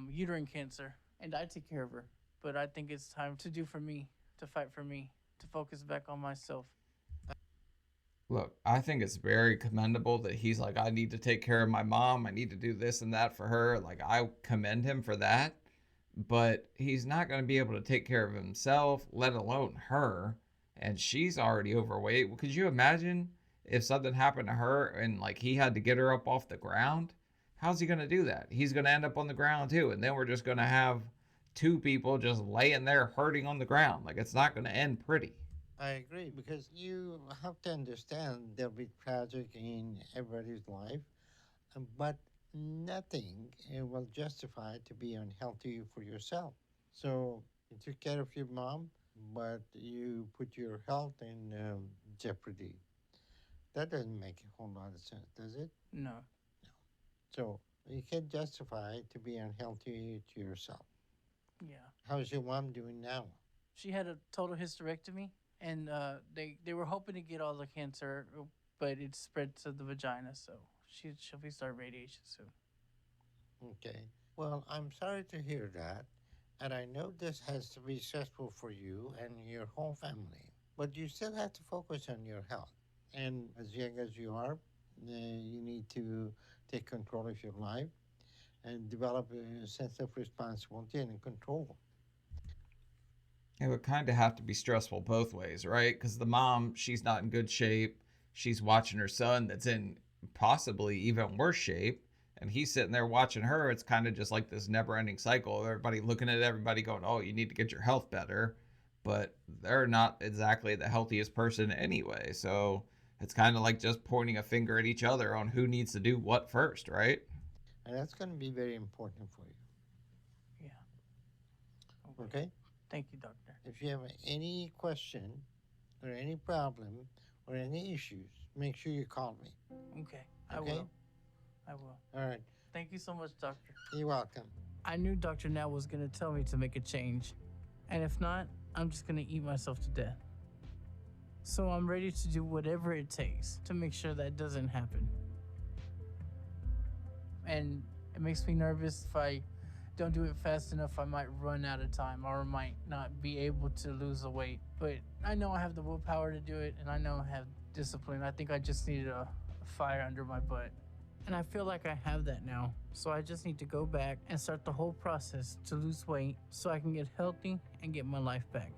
uterine cancer, and I take care of her. But I think it's time to do for me, to fight for me, to focus back on myself. Look, I think it's very commendable that he's like, I need to take care of my mom. I need to do this and that for her. Like, I commend him for that. But he's not going to be able to take care of himself, let alone her. And she's already overweight. Well, could you imagine if something happened to her and like he had to get her up off the ground? How's he going to do that? He's going to end up on the ground too. And then we're just going to have two people just laying there hurting on the ground. Like, it's not going to end pretty. I agree because you have to understand there'll be tragic in everybody's life, but nothing will justify to be unhealthy for yourself. So you took care of your mom, but you put your health in jeopardy. That doesn't make a whole lot of sense, does it? No. So you can't justify to be unhealthy to yourself. Yeah. How's your mom doing now? She had a total hysterectomy, and they were hoping to get all the cancer, but it spread to the vagina, so she'll be starting radiation soon. Okay. Well, I'm sorry to hear that. And I know this has to be stressful for you and your whole family. But you still have to focus on your health. And as young as you are, you need to take control of your life and develop a sense of responsibility and control. It would kind of have to be stressful both ways, right? Because the mom, she's not in good shape. She's watching her son that's in possibly even worse shape. And he's sitting there watching her. It's kind of just like this never ending cycle of everybody looking at everybody going, oh, you need to get your health better. But they're not exactly the healthiest person anyway. So it's kind of like just pointing a finger at each other on who needs to do what first, right? And that's going to be very important for you. Yeah. Okay? Thank you, doctor. If you have any question or any problem or any issues, make sure you call me. Okay. I Okay? will. I will. All right. Thank you so much, doctor. You're welcome. I knew Dr. Now was going to tell me to make a change. And if not, I'm just going to eat myself to death. So I'm ready to do whatever it takes to make sure that doesn't happen. And it makes me nervous if I don't do it fast enough, I might run out of time or might not be able to lose the weight. But I know I have the willpower to do it, and I know I have discipline. I think I just needed a fire under my butt. And I feel like I have that now. So I just need to go back and start the whole process to lose weight so I can get healthy and get my life back.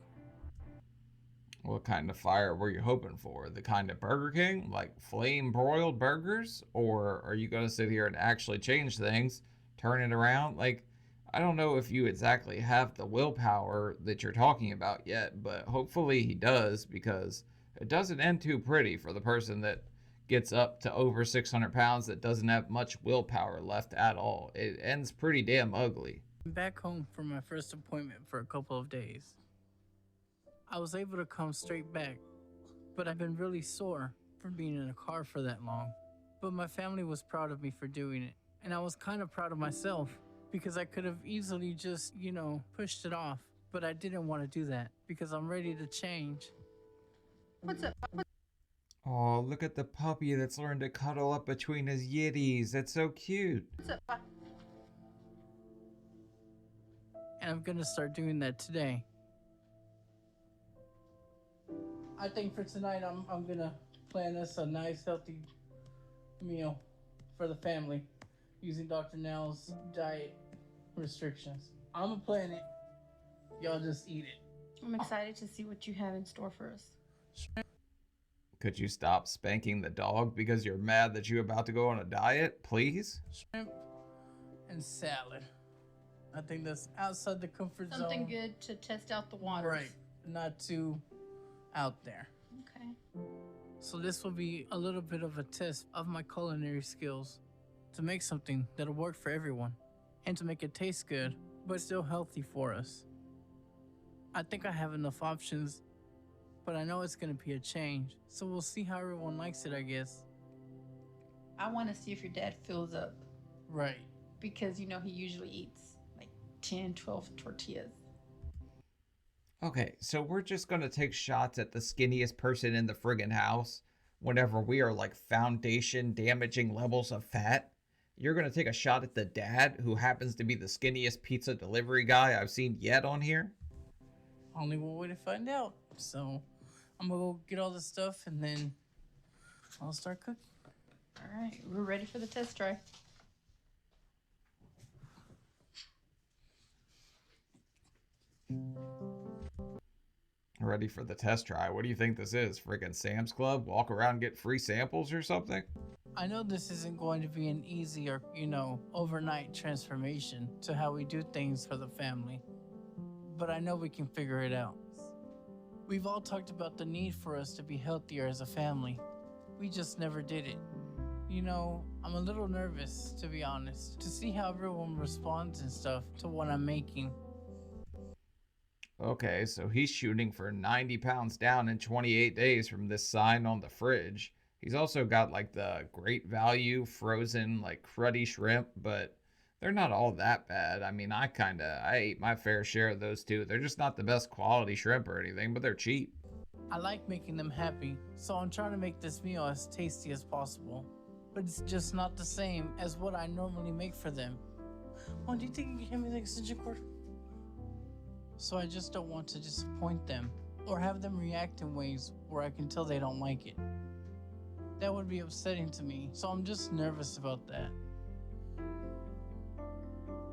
What kind of fire were you hoping for? The kind of Burger King, like flame broiled burgers? Or are you going to sit here and actually change things, turn it around? Like, I don't know if you exactly have the willpower that you're talking about yet, but hopefully he does, because it doesn't end too pretty for the person that gets up to over 600 pounds that doesn't have much willpower left at all. It ends pretty damn ugly. I'm back home from my first appointment for a couple of days. I was able to come straight back, but I've been really sore from being in a car for that long. But my family was proud of me for doing it, and I was kind of proud of myself because I could have easily just, pushed it off. But I didn't want to do that because I'm ready to change. What's up? Oh, look at the puppy that's learned to cuddle up between his yitties. That's so cute. What's up? And I'm gonna start doing that today. I think for tonight I'm gonna plan us a nice healthy meal for the family using Dr. Nell's diet restrictions. I'm gonna plan it. Y'all just eat it. I'm excited to see what you have in store for us. Could you stop spanking the dog because you're mad that you're about to go on a diet, please? Shrimp and salad. I think that's outside the comfort zone. Something good to test out the waters. Right. Not too out there. Okay. So this will be a little bit of a test of my culinary skills to make something that'll work for everyone and to make it taste good, but still healthy for us. I think I have enough options, but I know it's gonna be a change. So we'll see how everyone likes it, I guess. I want to see if your dad fills up Right. because he usually eats like 10, 12 tortillas. Okay, so we're just gonna take shots at the skinniest person in the friggin' house whenever we are like foundation damaging levels of fat. You're gonna take a shot at the dad who happens to be the skinniest pizza delivery guy I've seen yet on here? Only one way to find out. So I'm gonna go get all the stuff and then I'll start cooking. All right, we're ready for the test drive. Ready for the test try. What do you think this is? Friggin' Sam's Club? Walk around and get free samples or something? I know this isn't going to be an easy or, overnight transformation to how we do things for the family, but I know we can figure it out. We've all talked about the need for us to be healthier as a family. We just never did it. I'm a little nervous, to be honest, to see how everyone responds and stuff to what I'm making. Okay, so he's shooting for 90 pounds down in 28 days from this sign on the fridge. He's also got like the great value frozen like cruddy shrimp, but they're not all that bad. I mean, I ate my fair share of those too. They're just not the best quality shrimp or anything, but they're cheap. I like making them happy, so I'm trying to make this meal as tasty as possible. But it's just not the same as what I normally make for them. Mom, do you think you can hand me the extension cord? So I just don't want to disappoint them or have them react in ways where I can tell they don't like it. That would be upsetting to me, so I'm just nervous about that.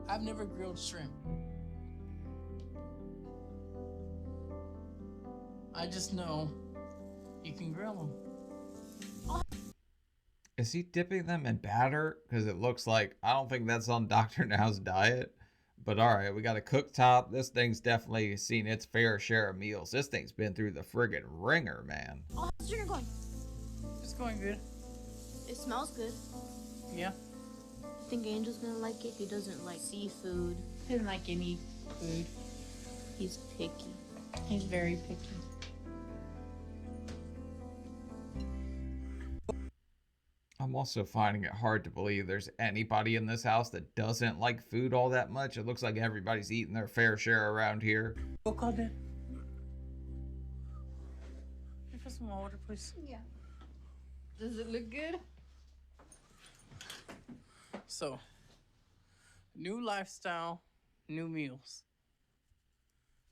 I've never grilled shrimp. I just know you can grill them. Is he dipping them in batter? Because it looks like, I don't think that's on Dr. Now's diet. But all right, we got a cooktop. This thing's definitely seen its fair share of meals. This thing's been through the friggin' ringer, man. Oh, how's the chicken going? It's going good. It smells good. Yeah. I think Angel's gonna like it. He doesn't like seafood. He doesn't like any food. He's picky. He's very picky. I'm also finding it hard to believe there's anybody in this house that doesn't like food all that much. It looks like everybody's eating their fair share around here. Go call Dad. Can you put some water, please? Yeah. Does it look good? So, new lifestyle, new meals.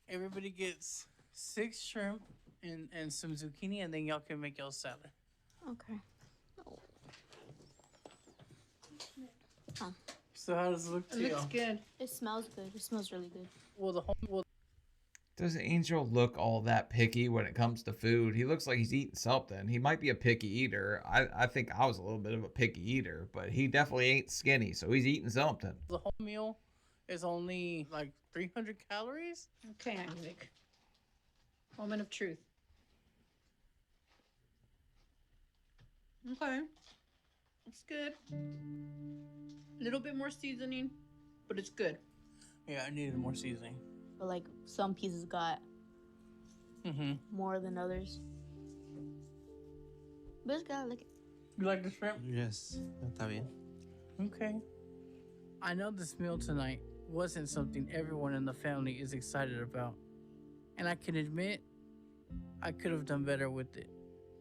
Everybody gets 6 shrimp and some zucchini, and then y'all can make y'all salad. Okay. So how does it look to It looks y'all? good. It smells good. It smells really good. Does Angel look all that picky when it comes to food? He looks like he's eating something. He might be a picky eater. I think I was a little bit of a picky eater, but he definitely ain't skinny, so he's eating something. The whole meal is only like 300 calories. Okay, Isaac. Moment of truth. Okay. It's good. A little bit more seasoning, but it's good. Yeah, I needed more seasoning. But like some pieces got more than others. But it's gotta lick it. You like the shrimp? Yes, está bien. Okay. I know this meal tonight wasn't something everyone in the family is excited about. And I can admit, I could have done better with it.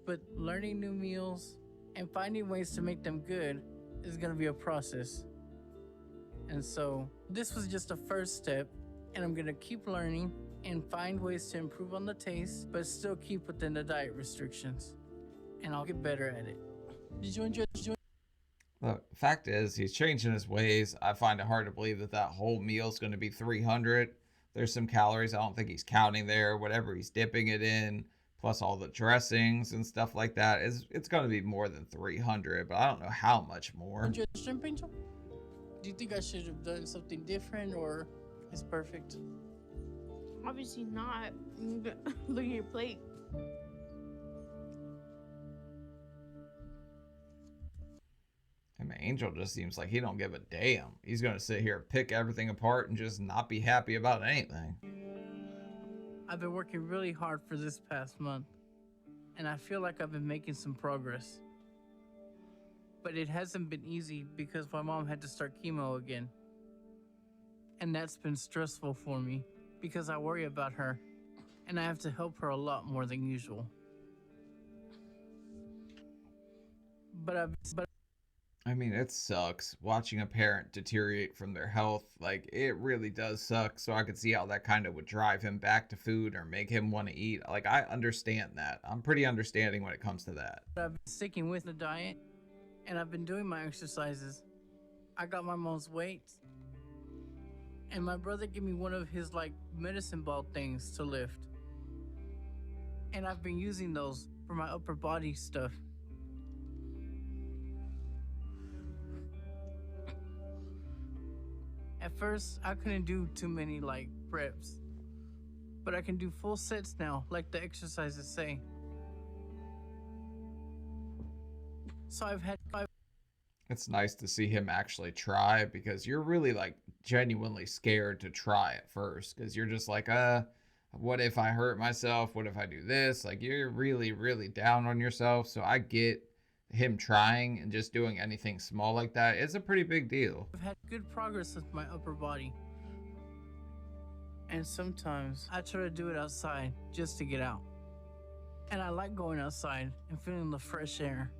But learning new meals and finding ways to make them good is going to be a process. And so this was just a first step, and I'm going to keep learning and find ways to improve on the taste, but still keep within the diet restrictions. And I'll get better at it. Did you enjoy? The fact is, he's changing his ways. I find it hard to believe that that whole meal is going to be 300. There's some calories I don't think he's counting there. Whatever he's dipping it in, plus all the dressings and stuff like that, it's going to be more than 300, but I don't know how much more. Enjoy the shrimp, Angel? Do you think I should have done something different, or it's perfect? Obviously not. Look at your plate. I mean, Angel just seems like he don't give a damn. He's going to sit here, pick everything apart, and just not be happy about anything. I've been working really hard for this past month, and I feel like I've been making some progress. But it hasn't been easy because my mom had to start chemo again. And that's been stressful for me because I worry about her, and I have to help her a lot more than usual. I mean, it sucks watching a parent deteriorate from their health. Like, it really does suck. So I could see how that kind of would drive him back to food or make him want to eat. Like, I understand that. I'm pretty understanding when it comes to that. I've been sticking with the diet, and I've been doing my exercises. I got my mom's weights, and my brother gave me one of his, medicine ball things to lift. And I've been using those for my upper body stuff. At first, I couldn't do too many, reps. But I can do full sets now, like the exercises say. So I've had 5. It's nice to see him actually try, because you're really, genuinely scared to try at first. Because you're just like, what if I hurt myself? What if I do this? Like, you're really, really down on yourself. So I get him trying, and just doing anything small like that is a pretty big deal. I've had good progress with my upper body. And sometimes I try to do it outside just to get out. And I like going outside and feeling the fresh air.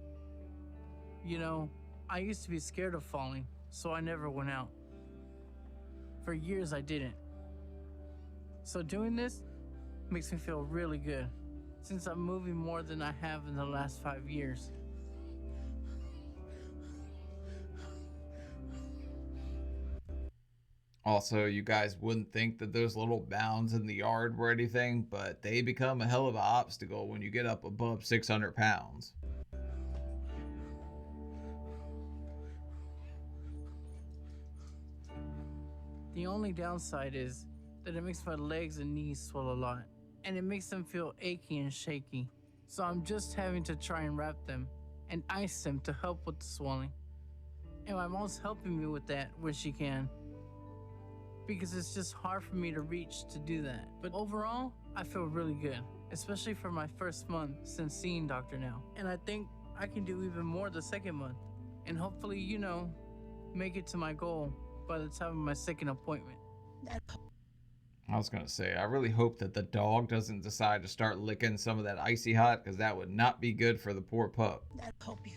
You know, I used to be scared of falling, so I never went out. For years I didn't. So doing this makes me feel really good, since I'm moving more than I have in the last 5 years. Also, you guys wouldn't think that those little bounds in the yard were anything, but they become a hell of an obstacle when you get up above 600 pounds. The only downside is that it makes my legs and knees swell a lot, and it makes them feel achy and shaky. So I'm just having to try and wrap them and ice them to help with the swelling. And my mom's helping me with that when she can, because it's just hard for me to reach to do that. But overall, I feel really good, especially for my first month since seeing Dr. Now. And I think I can do even more the second month, and hopefully, make it to my goal by the time of my second appointment. I was going to say, I really hope that the dog doesn't decide to start licking some of that icy hot, because that would not be good for the poor pup. That'll help you.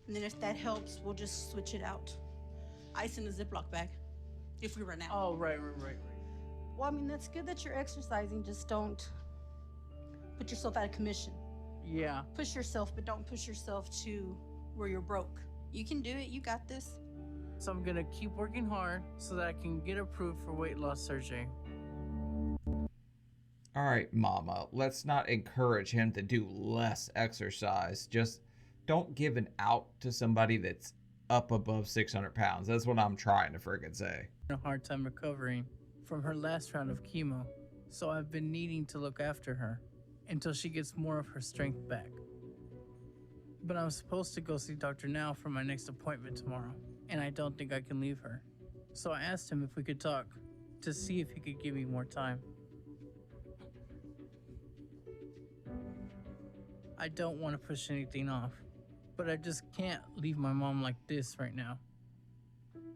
And then if that helps, we'll just switch it out. Ice in a Ziploc bag. If we run out. Oh, right. Well, I mean, that's good that you're exercising. Just don't put yourself out of commission. Yeah. Push yourself, but don't push yourself to where you're broke. You can do it. You got this. So I'm gonna keep working hard so that I can get approved for weight loss surgery. All right, mama, let's not encourage him to do less exercise. Just don't give an out to somebody that's up above 600 pounds. That's what I'm trying to friggin' say. A hard time recovering from her last round of chemo, so I've been needing to look after her until she gets more of her strength back. But I'm supposed to go see Dr. Now for my next appointment tomorrow, and I don't think I can leave her. So I asked him if we could talk to see if he could give me more time. I don't want to push anything off, but I just can't leave my mom like this right now.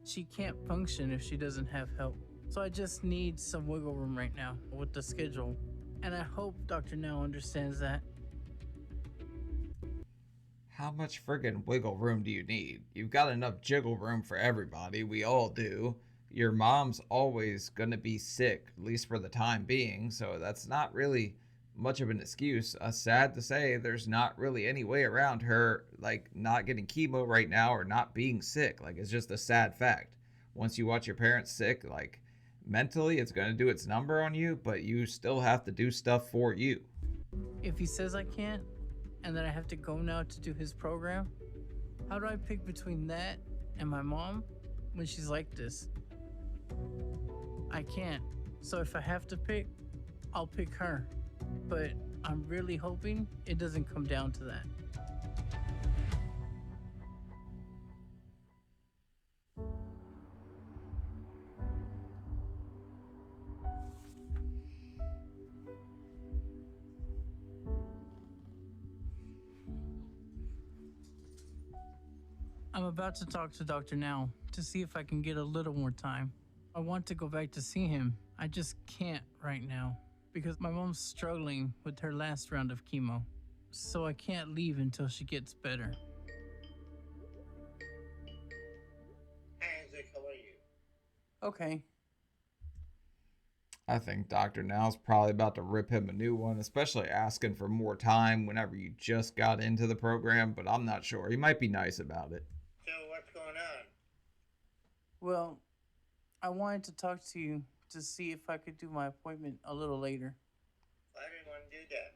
She can't function if she doesn't have help. So I just need some wiggle room right now with the schedule. And I hope Dr. Now understands that. How much friggin' wiggle room do you need? You've got enough jiggle room for everybody. We all do. Your mom's always gonna be sick, at least for the time being, so that's not really much of an excuse. Sad to say, there's not really any way around her, like, not getting chemo right now or not being sick. Like, it's just a sad fact. Once you watch your parents sick, like, mentally it's gonna do its number on you, but you still have to do stuff for you. If he says I can't, and that I have to go now to do his program, how do I pick between that and my mom when she's like this? I can't. So if I have to pick, I'll pick her. But I'm really hoping it doesn't come down to that. I'm about to talk to Dr. Now to see if I can get a little more time. I want to go back to see him. I just can't right now because my mom's struggling with her last round of chemo. So I can't leave until she gets better. Hi, Isaac, how are you? Okay. I think Dr. Now's probably about to rip him a new one, especially asking for more time whenever you just got into the program, but I'm not sure. He might be nice about it. So what's going on? Well, I wanted to talk to you to see if I could do my appointment a little later. Why do you want to do that?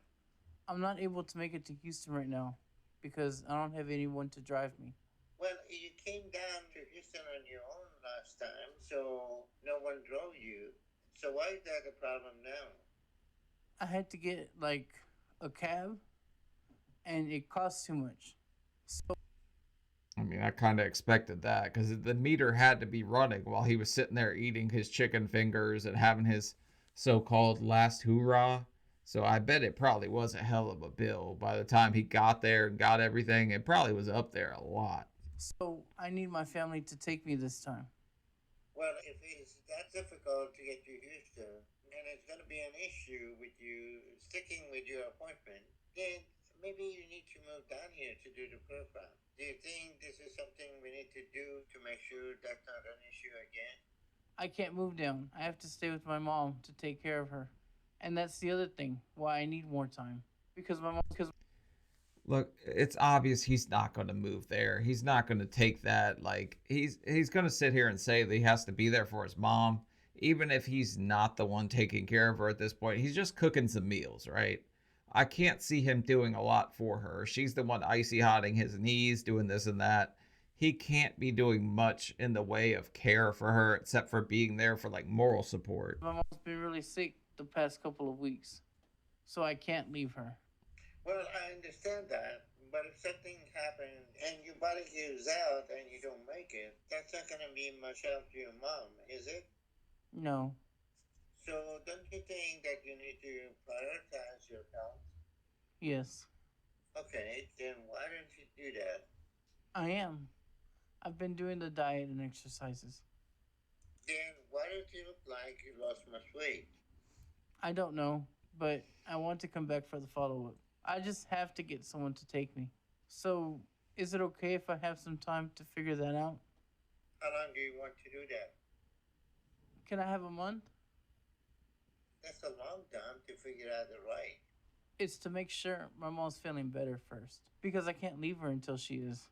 I'm not able to make it to Houston right now because I don't have anyone to drive me. Well, you came down to Houston on your own last time, so no one drove you. So why is that a problem now? I had to get like a cab and it costs too much. So I mean, I kind of expected that because the meter had to be running while he was sitting there eating his chicken fingers and having his so-called last hoorah. So I bet it probably was a hell of a bill. By the time he got there and got everything, it probably was up there a lot. So I need my family to take me this time. Well, if it's that difficult to get to Houston, and it's going to be an issue with you sticking with your appointment, then maybe you need to move down here to do the program. Do you think this is something we need to do to make sure that's not an issue again? I can't move down. I have to stay with my mom to take care of her. And that's the other thing why I need more time. Because Look, it's obvious he's not going to move there. He's not going to take that. Like, he's going to sit here and say that he has to be there for his mom. Even if he's not the one taking care of her at this point, he's just cooking some meals, right? I can't see him doing a lot for her. She's the one icy hotting his knees, doing this and that. He can't be doing much in the way of care for her except for being there for like moral support. my mom's been really sick the past couple of weeks. So I can't leave her. Well, I understand that, but if something happens and your body gives out and you don't make it, that's not going to be much help to your mom, is it? No. So don't you think that you need to prioritize your health? Yes. Okay, then why don't you do that? I am. I've been doing the diet and exercises. Then why don't you look like you lost much weight? I don't know, but I want to come back for the follow-up. I just have to get someone to take me. So, is it okay if I have some time to figure that out? How long do you want to do that? Can I have a month? That's a long time to figure out the right. It's to make sure my mom's feeling better first. Because I can't leave her until she is.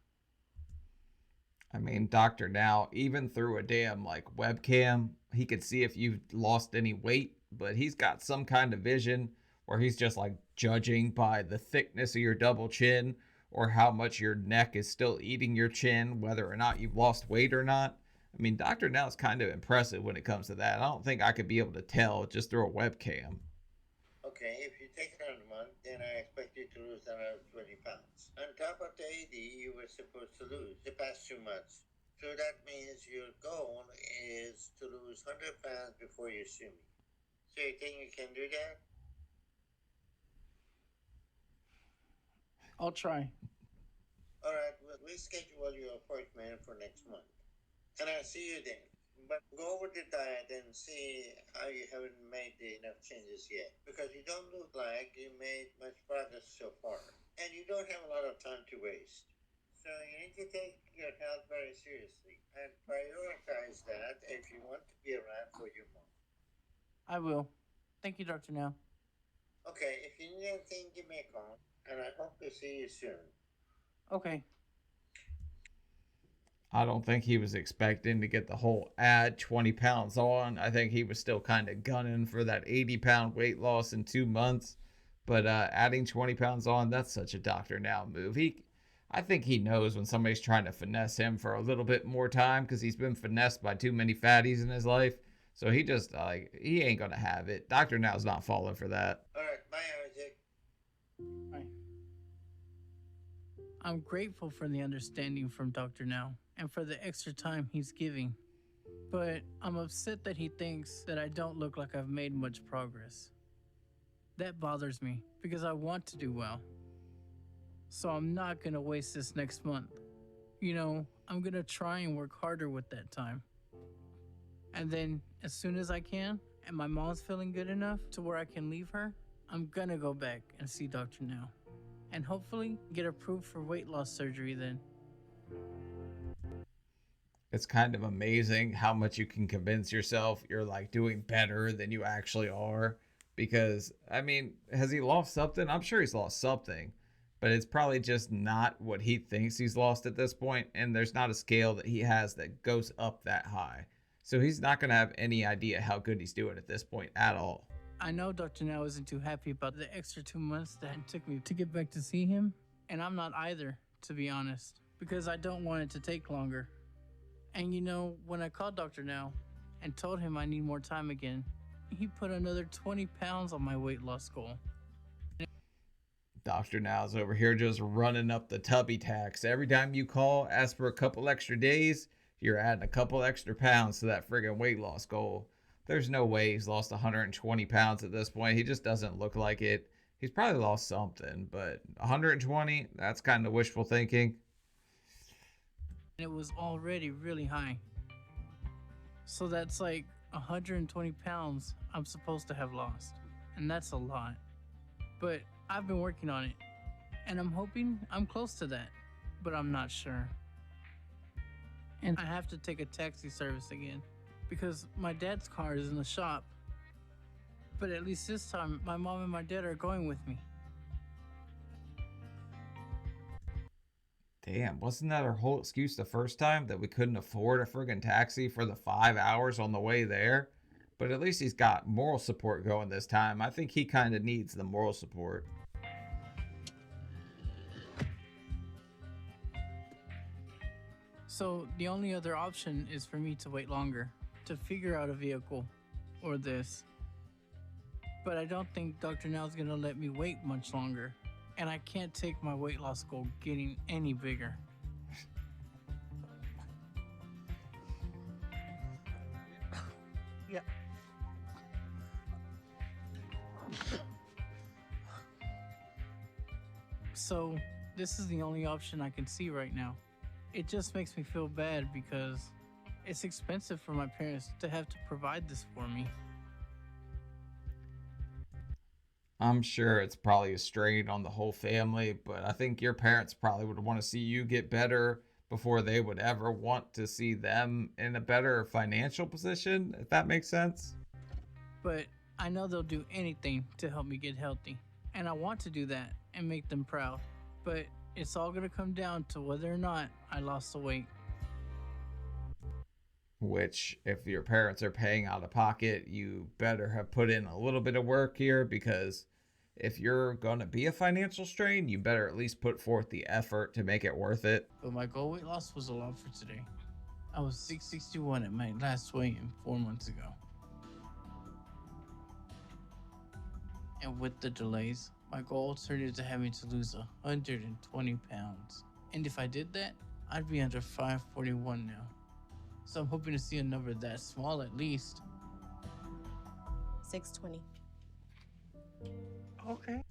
I mean, Dr. Now, even through a damn like webcam, he could see if you've lost any weight, but he's got some kind of vision where he's just like judging by the thickness of your double chin or how much your neck is still eating your chin, whether or not you've lost weight or not. I mean, Dr. Now is kind of impressive when it comes to that. I don't think I could be able to tell just through a webcam. Okay, if you take it on a month, then I expect you to lose another 20 pounds. On top of that, were supposed to lose the past 2 months. So that means your goal is to lose 100 pounds before you sue me. So you think you can do that? I'll try. All right, we'll reschedule your appointment for next month. And I'll see you then. But go over the diet and see how you haven't made enough changes yet. Because you don't look like you made much progress so far. And you don't have a lot of time to waste. So you need to take your health very seriously and prioritize that if you want to be around for your mom. I will. Thank you, Dr. Now. Okay, if you need anything, give me a call. And I hope to see you soon. Okay. I don't think he was expecting to get the whole add 20 pounds on. I think he was still kind of gunning for that 80-pound weight loss in 2 months. But adding 20 pounds on, that's such a Dr. Now move. I think he knows when somebody's trying to finesse him for a little bit more time because he's been finessed by too many fatties in his life. So he just, he ain't going to have it. Dr. Now's not falling for that. All right, bye, Isaac. Bye. I'm grateful for the understanding from Dr. Now and for the extra time he's giving. But I'm upset that he thinks that I don't look like I've made much progress. That bothers me because I want to do well. So I'm not going to waste this next month. You know, I'm going to try and work harder with that time. And then as soon as I can, and my mom's feeling good enough to where I can leave her, I'm going to go back and see Dr. Now. And hopefully get approved for weight loss surgery then. It's kind of amazing how much you can convince yourself you're like doing better than you actually are. Because, I mean, has he lost something? I'm sure he's lost something. But it's probably just not what he thinks he's lost at this point. And there's not a scale that he has that goes up that high. So he's not going to have any idea how good he's doing at this point at all. I know Dr. Now isn't too happy about the extra 2 months that it took me to get back to see him. And I'm not either, to be honest. Because I don't want it to take longer. And you know, when I called Dr. Now and told him I need more time again, he put another 20 pounds on my weight loss goal. Dr. Now's over here just running up the tubby tax. Every time you call, ask for a couple extra days, you're adding a couple extra pounds to that friggin' weight loss goal. There's no way he's lost 120 pounds at this point. He just doesn't look like it. He's probably lost something, but 120, that's kind of wishful thinking. It was already really high. So that's like 120 pounds I'm supposed to have lost. And that's a lot. But I've been working on it. And I'm hoping I'm close to that. But I'm not sure. And I have to take a taxi service again. Because my dad's car is in the shop. But at least this time, my mom and my dad are going with me. Damn, wasn't that our whole excuse the first time that we couldn't afford a friggin' taxi for the 5 hours on the way there? But at least he's got moral support going this time. I think he kind of needs the moral support. So the only other option is for me to wait longer to figure out a vehicle or this. But I don't think Dr. Now's gonna let me wait much longer. And I can't take my weight loss goal getting any bigger. Yeah. So this is the only option I can see right now. It just makes me feel bad because it's expensive for my parents to have to provide this for me. I'm sure it's probably a strain on the whole family, but I think your parents probably would want to see you get better before they would ever want to see them in a better financial position, if that makes sense. But I know they'll do anything to help me get healthy. And I want to do that and make them proud. But it's all going to come down to whether or not I lost the weight. Which, if your parents are paying out of pocket, you better have put in a little bit of work here, because if you're going to be a financial strain, you better at least put forth the effort to make it worth it. But my goal weight loss was a lot for today. I was 661 at my last weigh-in 4 months ago. And with the delays, my goal turned into having to lose 120 pounds. And if I did that, I'd be under 541 now. So I'm hoping to see a number that small at least. 620. Okay.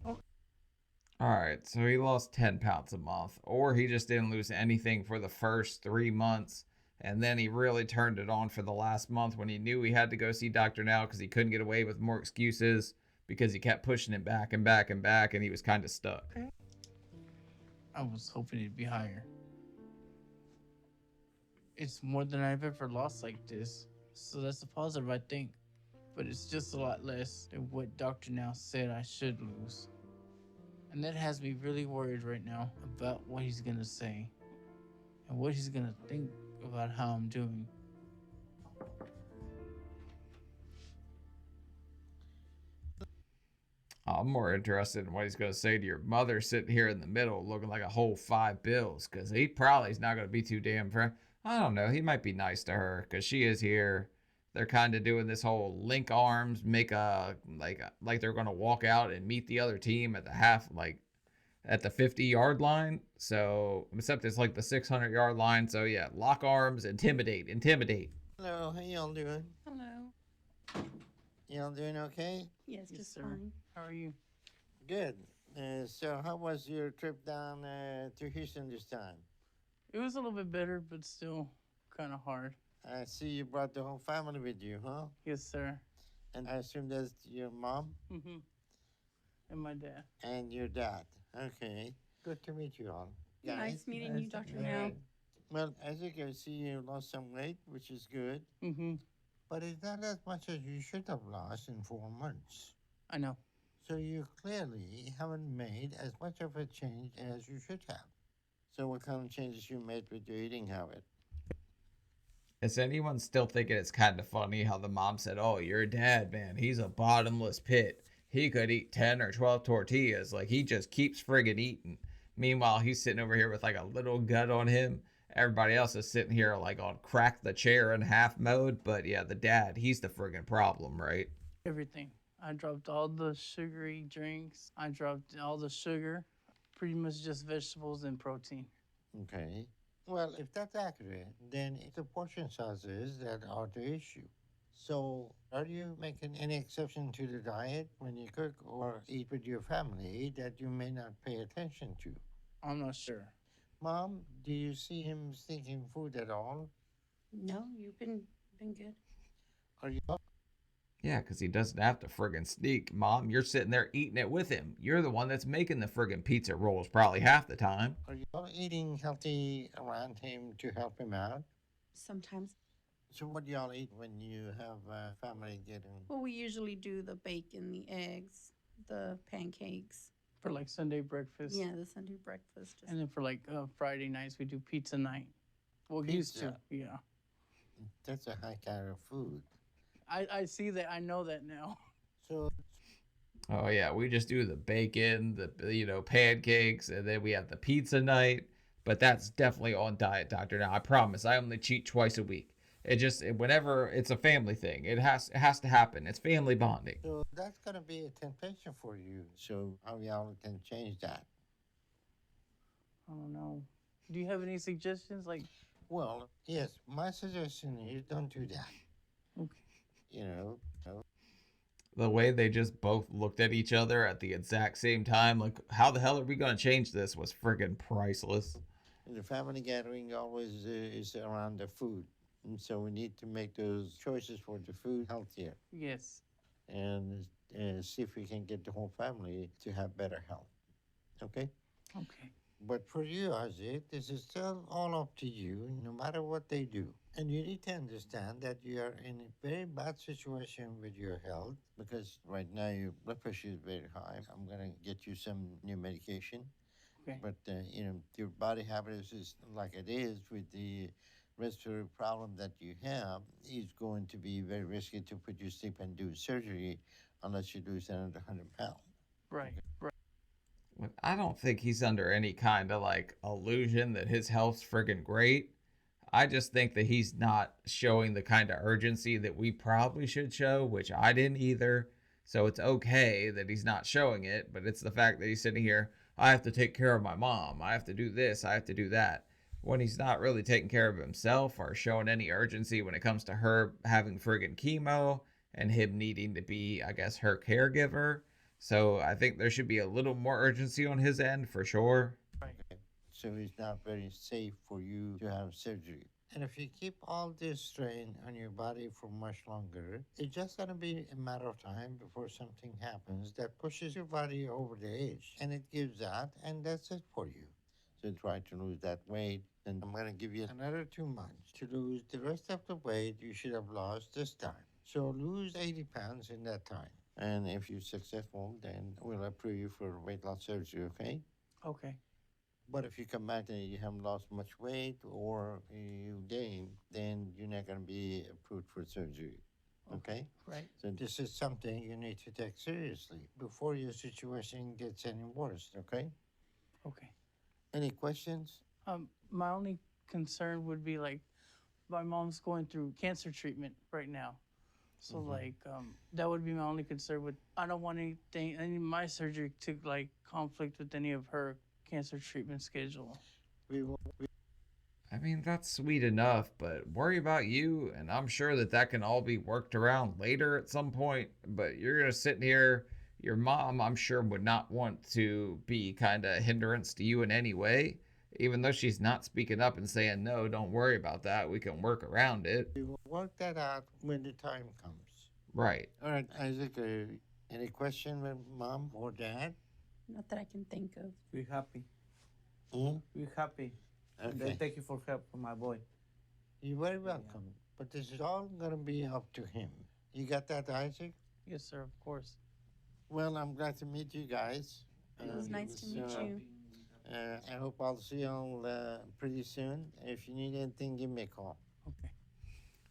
All right, so he lost 10 pounds a month, or he just didn't lose anything for the first 3 months, and then he really turned it on for the last month when he knew he had to go see Dr. Now because he couldn't get away with more excuses because he kept pushing it back and back and back, and he was kind of stuck. I was hoping it'd be higher. It's more than I've ever lost like this, so that's a positive, I think. But it's just a lot less than what Dr. Now said I should lose. And that has me really worried right now about what he's gonna say and what he's gonna think about how I'm doing. I'm more interested in what he's going to say to your mother sitting here in the middle looking like a whole $5 because he probably is not going to be too damn friend. I don't know. He might be nice to her because she is here. They're kind of doing this whole link arms, make a like they're going to walk out and meet the other team at the at the 50-yard line. So, except it's like the 600-yard line. So, yeah, lock arms, intimidate. Hello, how y'all doing? Hello. Y'all doing okay? Yes, Yes, just sir. fine. How are you? Good. So how was your trip down to Houston this time? It was a little bit better, but still kind of hard. I see you brought the whole family with you, huh? Yes, sir. And I assume that's your mom Mm-hmm. And my dad. and your dad. Okay. Good to meet you all. Nice meeting you, Dr. Now. Well, as you can see, you lost some weight, which is good. Mm-hmm. But it's not as much as you should have lost in 4 months. I know. So you clearly haven't made as much of a change as you should have. So what kind of changes you made with your eating habit? Is anyone still thinking it's kind of funny how the mom said, "Oh, your dad, man, he's a bottomless pit. He could eat 10 or 12 tortillas. Like, he just keeps friggin' eating." Meanwhile, he's sitting over here with like a little gut on him. Everybody else is sitting here like on crack the chair in half mode. But yeah, the dad, he's the friggin' problem, right? Everything. I dropped all the sugary drinks. I dropped all the sugar. Pretty much just vegetables and protein. Okay. Well, if that's accurate, then it's the portion sizes that are the issue. So, are you making any exception to the diet when you cook or eat with your family that you may not pay attention to? I'm not sure. Mom, do you see him sneaking food at all? No, you've been good. Are you Yeah, because he doesn't have to friggin' sneak. Mom, you're sitting there eating it with him. You're the one that's making the friggin' pizza rolls probably half the time. Are you all eating healthy around him to help him out? Sometimes. So what do y'all eat when you have family getting? Well, we usually do the bacon, the eggs, the pancakes. For like Sunday breakfast. Yeah, the Sunday breakfast. Just And then for like Friday nights, we do pizza night. Well, used to. Pizza? Yeah. That's a high kind of food. I see that. I know that now. So Oh yeah, we just do the bacon, the pancakes, and then we have the pizza night. But that's definitely on diet, doctor. Now I promise, I only cheat twice a week. Whenever it's a family thing, it has to happen. It's family bonding. So that's gonna be a temptation for you. So how y'all can change that? I don't know. Do you have any suggestions? Like, Well, yes, my suggestion is don't do that. okay. You know, The way they just both looked at each other at the exact same time, like, how the hell are we gonna change this, was friggin' priceless. the family gathering always is around the food. And so we need to make those choices for the food healthier Yes. and see if we can get the whole family to have better health. Okay? Okay. But for you, Isaac, this is still all up to you, no matter what they do. And you need to understand that you are in a very bad situation with your health because right now your blood pressure is very high. I'm going to get you some new medication. Okay. But, your body habit is like it is with the respiratory problem that you have is going to be very risky to put you to sleep and do surgery unless you lose another 100 pounds. Right. Right. But I don't think he's under any kind of like illusion that his health's friggin' great. I just think that he's not showing the kind of urgency that we probably should show, which I didn't either. So it's okay that he's not showing it, but it's the fact that he's sitting here, I have to take care of my mom. I have to do this. I have to do that. When he's not really taking care of himself or showing any urgency when it comes to her having friggin' chemo and him needing to be, I guess, her caregiver. So I think there should be a little more urgency on his end for sure. So it's not very safe for you to have surgery. And if you keep all this strain on your body for much longer, it's just going to be a matter of time before something happens that pushes your body over the edge. And it gives out, and that's it for you. So try to lose that weight. And I'm going to give you another 2 months to lose the rest of the weight you should have lost this time. So lose 80 pounds in that time. And if you're successful, then we'll approve you for weight loss surgery, okay? Okay. But if you come back and you haven't lost much weight or you gain, then you're not going to be approved for surgery. Okay? Right. So this is something you need to take seriously before your situation gets any worse, okay? Okay. Any questions? My only concern would be like, my mom's going through cancer treatment right now. So that would be my only concern with, I don't want any of my surgery to like conflict with any of her cancer treatment schedule. I mean, that's sweet enough, but worry about you, and I'm sure that can all be worked around later at some point. But you're gonna sit here, your mom, I'm sure, would not want to be kind of hindrance to you in any way, even though she's not speaking up and saying, no, don't worry about that, we can work around it. We will work that out when the time comes. Right. All right, Isaac, any question with mom or dad? Not that I can think of. We're happy. Hmm? We're happy. Okay. Thank you for help for my boy. You're very welcome. But this is all going to be up to him. You got that, Isaac? Yes, sir, of course. Well, I'm glad to meet you guys. It was nice to meet you. I hope I'll see you all pretty soon. If you need anything, give me a call. Okay.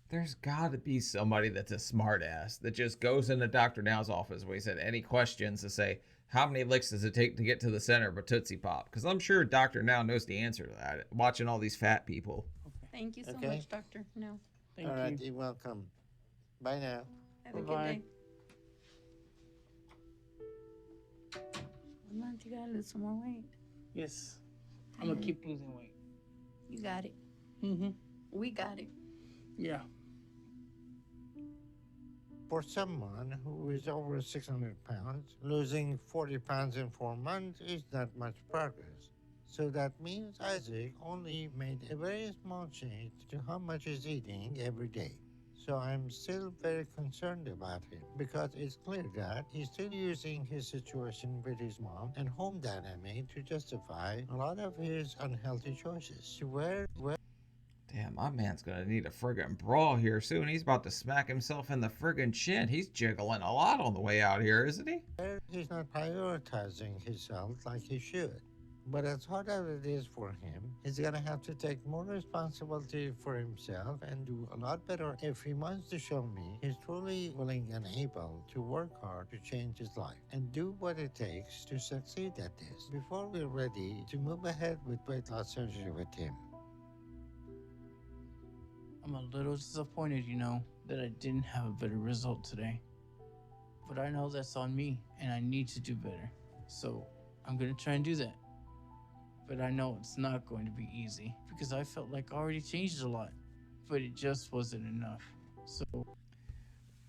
There's got to be somebody that's a smart ass that just goes into Dr. Now's office where he said any questions to say, how many licks does it take to get to the center of a Tootsie Pop? Because I'm sure Dr. Now knows the answer to that, watching all these fat people. Okay. Thank you so Okay. much, Doctor. No. Thank All right, you. you're welcome. Bye now. Have a good Bye-bye. day. 1 month, you gotta lose some more weight. Yes. I'm gonna keep losing weight. You got it. Mm-hmm. We got it. Yeah. For someone who is over 600 pounds, losing 40 pounds in 4 months is not much progress. So that means Isaac only made a very small change to how much he's eating every day. So I'm still very concerned about him because it's clear that he's still using his situation with his mom and home dynamic to justify a lot of his unhealthy choices. Damn, my man's gonna need a friggin' brawl here soon. He's about to smack himself in the friggin' chin. He's jiggling a lot on the way out here, isn't he? He's not prioritizing his health like he should. But as hard as it is for him, he's gonna have to take more responsibility for himself and do a lot better if he wants to show me he's truly willing and able to work hard to change his life and do what it takes to succeed at this before we're ready to move ahead with weight loss surgery with him. I'm a little disappointed, that I didn't have a better result today. But I know that's on me, and I need to do better. So I'm gonna try and do that. But I know it's not going to be easy because I felt like I already changed a lot, but it just wasn't enough. So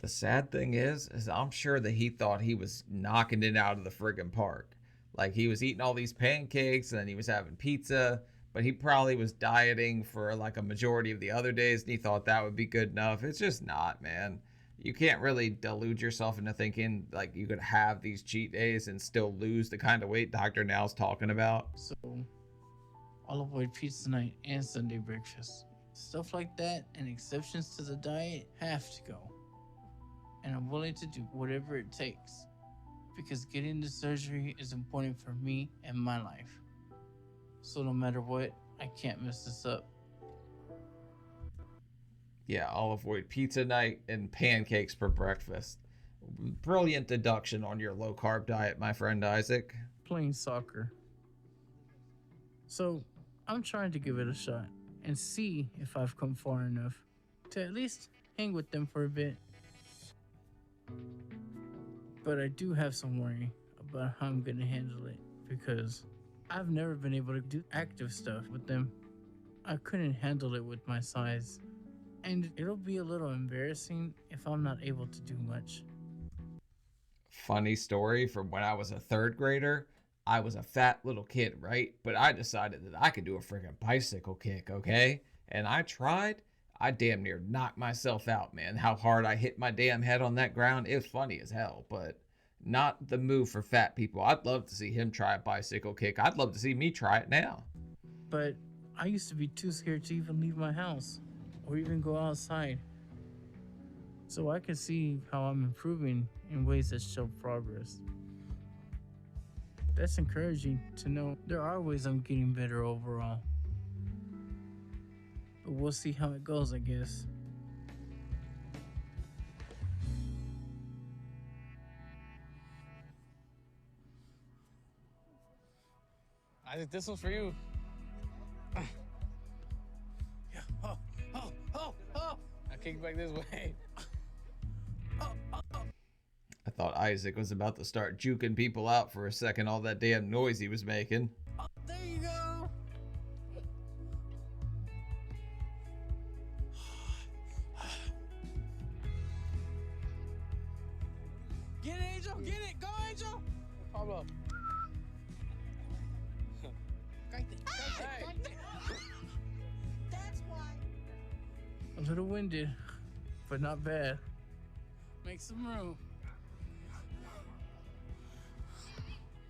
The sad thing is I'm sure that he thought he was knocking it out of the friggin' park. Like he was eating all these pancakes and then he was having pizza, but he probably was dieting for like a majority of the other days and he thought that would be good enough. It's just not, man. You can't really delude yourself into thinking like you could have these cheat days and still lose the kind of weight Dr. Now's talking about. So I'll avoid pizza night and Sunday breakfast. Stuff like that and exceptions to the diet have to go. And I'm willing to do whatever it takes because getting the surgery is important for me and my life. So no matter what, I can't mess this up. Yeah, I'll avoid pizza night and pancakes for breakfast. Brilliant deduction on your low carb diet, my friend Isaac. Playing soccer. So I'm trying to give it a shot and see if I've come far enough to at least hang with them for a bit. But I do have some worry about how I'm gonna handle it because I've never been able to do active stuff with them. I couldn't handle it with my size. And it'll be a little embarrassing if I'm not able to do much. Funny story from when I was a third grader. I was a fat little kid, right? But I decided that I could do a freaking bicycle kick, okay? And I tried. I damn near knocked myself out, man. How hard I hit my damn head on that ground. It was funny as hell, but not the move for fat people. I'd love to see him try a bicycle kick. I'd love to see me try it now. But I used to be too scared to even leave my house or even go outside. So I can see how I'm improving in ways that show progress. That's encouraging to know there are ways I'm getting better overall. But we'll see how it goes, I guess. I think this one's for you. Yeah. Oh. I kick back this way. I thought Isaac was about to start juking people out for a second, all that damn noise he was making. There you go. Get it, Angel. Get it. Go, Angel. Pablo. That's why. A little winded, but not bad. Make some room.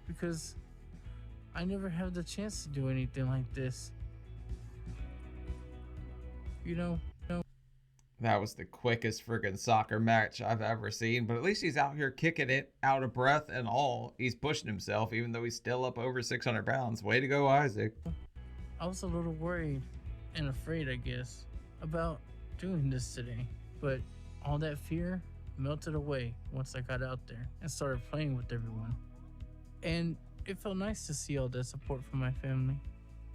Because I never had the chance to do anything like this. You know, That was the quickest friggin' soccer match I've ever seen, but at least he's out here kicking it, out of breath and all. He's pushing himself, even though he's still up over 600 pounds. Way to go, Isaac. I was a little worried and afraid, I guess, about doing this today. But all that fear melted away once I got out there and started playing with everyone. And it felt nice to see all that support from my family.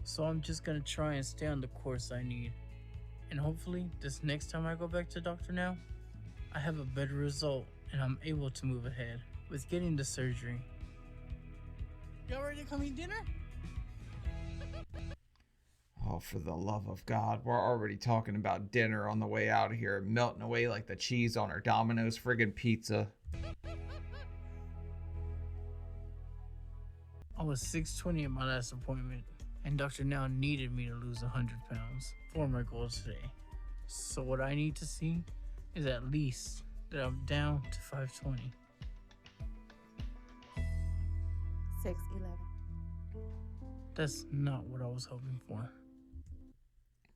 So I'm just gonna try and stay on the course I need. And hopefully this next time I go back to Dr. Now, I have a better result and I'm able to move ahead with getting the surgery. Y'all ready to come eat dinner? Oh, for the love of God. We're already talking about dinner on the way out of here, melting away like the cheese on our Domino's friggin' pizza. I was 620 at my last appointment, and Dr. Now needed me to lose 100 pounds for my goal today. So what I need to see is at least that I'm down to 520. 6'11". That's not what I was hoping for.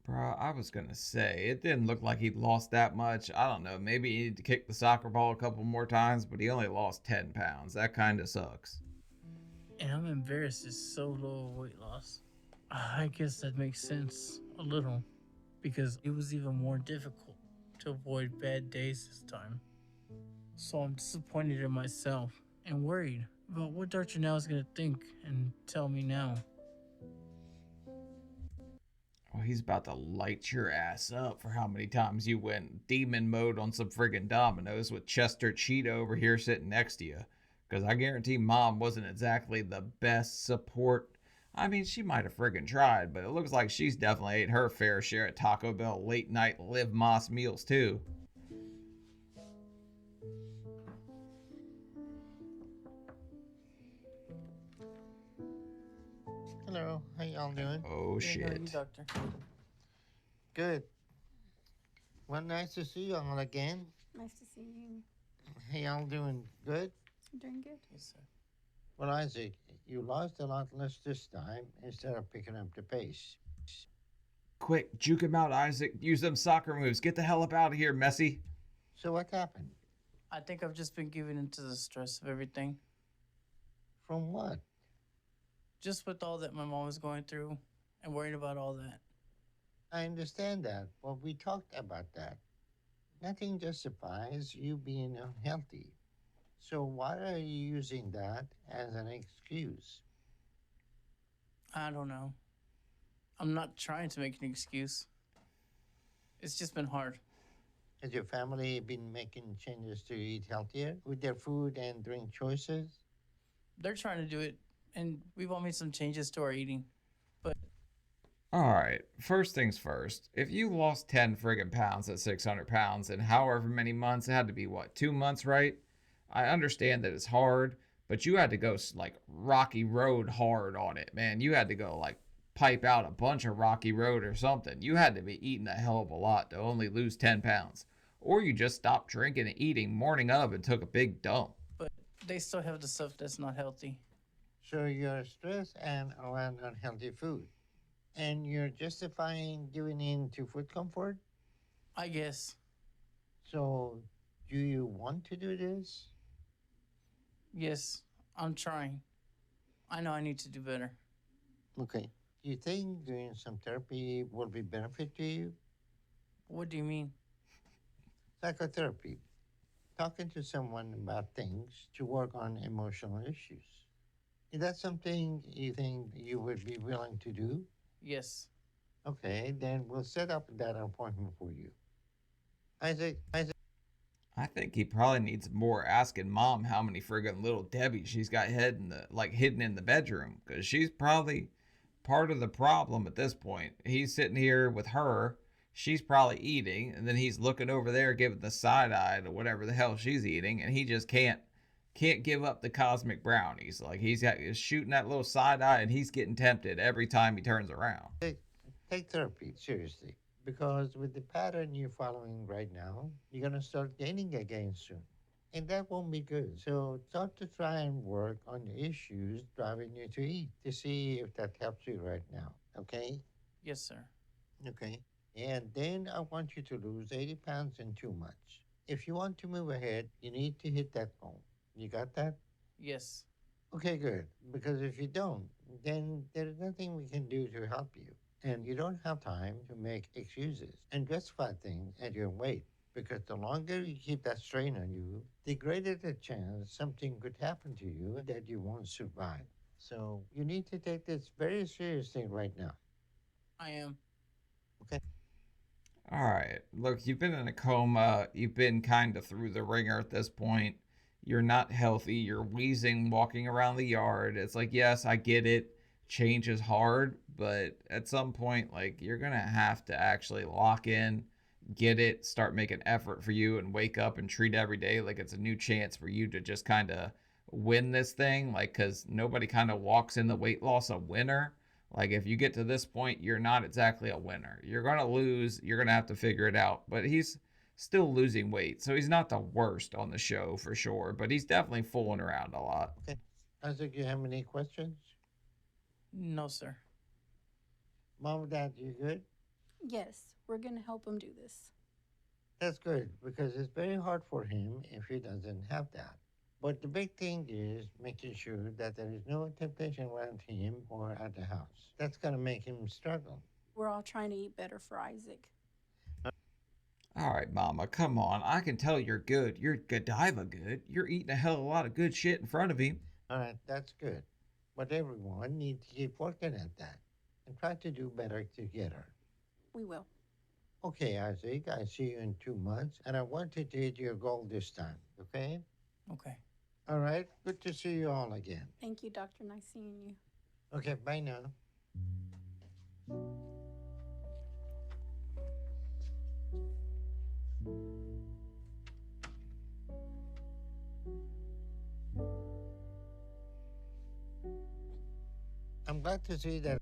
Bruh, I was gonna say, it didn't look like he'd lost that much. I don't know, maybe he needed to kick the soccer ball a couple more times, but he only lost 10 pounds. That kinda sucks. And I'm embarrassed it's so low a weight loss. I guess that makes sense a little, because it was even more difficult to avoid bad days this time. So I'm disappointed in myself and worried about what Dr. Now is gonna think and tell me now. Well, he's about to light your ass up for how many times you went demon mode on some friggin' Dominoes with Chester Cheetah over here sitting next to you. Because I guarantee Mom wasn't exactly the best support. I mean, she might have friggin' tried, but it looks like she's definitely ate her fair share at Taco Bell late night Live Moss meals too. Hello, how y'all doing? Oh Hey, shit. how are you, doctor? Good. Well, nice to see y'all again. Nice to see you. Hey, y'all doing good? You're doing good. Yes, sir. Well, Isaac, you lost a lot less this time instead of picking up the pace. Quick, juke him out, Isaac. Use them soccer moves. Get the hell up out of here, Messi. So what happened? I think I've just been giving into the stress of everything. From what? Just with all that my mom was going through and worrying about all that. I understand that, but we talked about that. Nothing justifies you being unhealthy. So why are you using that as an excuse? I don't know. I'm not trying to make an excuse. It's just been hard. Has your family been making changes to eat healthier with their food and drink choices? They're trying to do it, and we've all made some changes to our eating. But Alright, first things first. If you lost 10 friggin' pounds at 600 pounds in however many months, it had to be what, 2 months, right? I understand that it's hard, but you had to go like rocky road hard on it, man. You had to go like pipe out a bunch of rocky road or something. You had to be eating a hell of a lot to only lose 10 pounds. Or you just stopped drinking and eating morning of and took a big dump. but they still have the stuff that's not healthy. So you're stressed and around unhealthy food. And you're justifying giving in to food comfort? I guess. So do you want to do this? Yes, I'm trying. I know I need to do better. Okay. Do you think doing some therapy will be benefit to you? What do you mean? Psychotherapy. Talking to someone about things to work on emotional issues. Is that something you think you would be willing to do? Yes. Okay, then we'll set up that appointment for you. Isaac, I think he probably needs more asking mom how many friggin' little Debbie she's got hidden in the bedroom, because she's probably part of the problem at this point. He's sitting here with her, she's probably eating, and then he's looking over there giving the side eye to whatever the hell she's eating, and he just can't give up the cosmic brownies. Like he's shooting that little side eye, and he's getting tempted every time he turns around. take therapy seriously. Because with the pattern you're following right now, you're going to start gaining again soon. And that won't be good. So start to try and work on the issues driving you to eat to see if that helps you right now. Okay? Yes, sir. Okay. And then I want you to lose 80 pounds in 2 months. If you want to move ahead, you need to hit that goal. You got that? Yes. Okay, good. Because if you don't, then there's nothing we can do to help you. And you don't have time to make excuses and justify things at your weight. Because the longer you keep that strain on you, the greater the chance something could happen to you that you won't survive. So you need to take this very seriously right now. I am. Okay. All right. Look, you've been in a coma. You've been kind of through the ringer at this point. You're not healthy. You're wheezing, walking around the yard. It's like, yes, I get it. Change is hard, but at some point, like, you're going to have to actually lock in, get it, start making effort for you, and wake up and treat every day like it's a new chance for you to just kind of win this thing. Like, because nobody kind of walks in the weight loss a winner. Like, if you get to this point, you're not exactly a winner. You're going to lose. You're going to have to figure it out. But he's still losing weight. So he's not the worst on the show for sure. But he's definitely fooling around a lot. Okay. Isaac, you have any questions? No, sir. Mom, Dad, you good? Yes, we're going to help him do this. That's good because it's very hard for him if he doesn't have that. But the big thing is making sure that there is no temptation around him or at the house. That's going to make him struggle. We're all trying to eat better for Isaac. All right, Mama, come on. I can tell you're good. You're Godiva good. You're eating a hell of a lot of good shit in front of him. All right, that's good. But everyone needs to keep working at that and try to do better together. We will. Okay, Isaac, I see you in 2 months, and I wanted to hit your goal this time, okay? Okay. All right, good to see you all again. Thank you, Doctor. Nice seeing you. Okay, bye now. I'm glad to see that.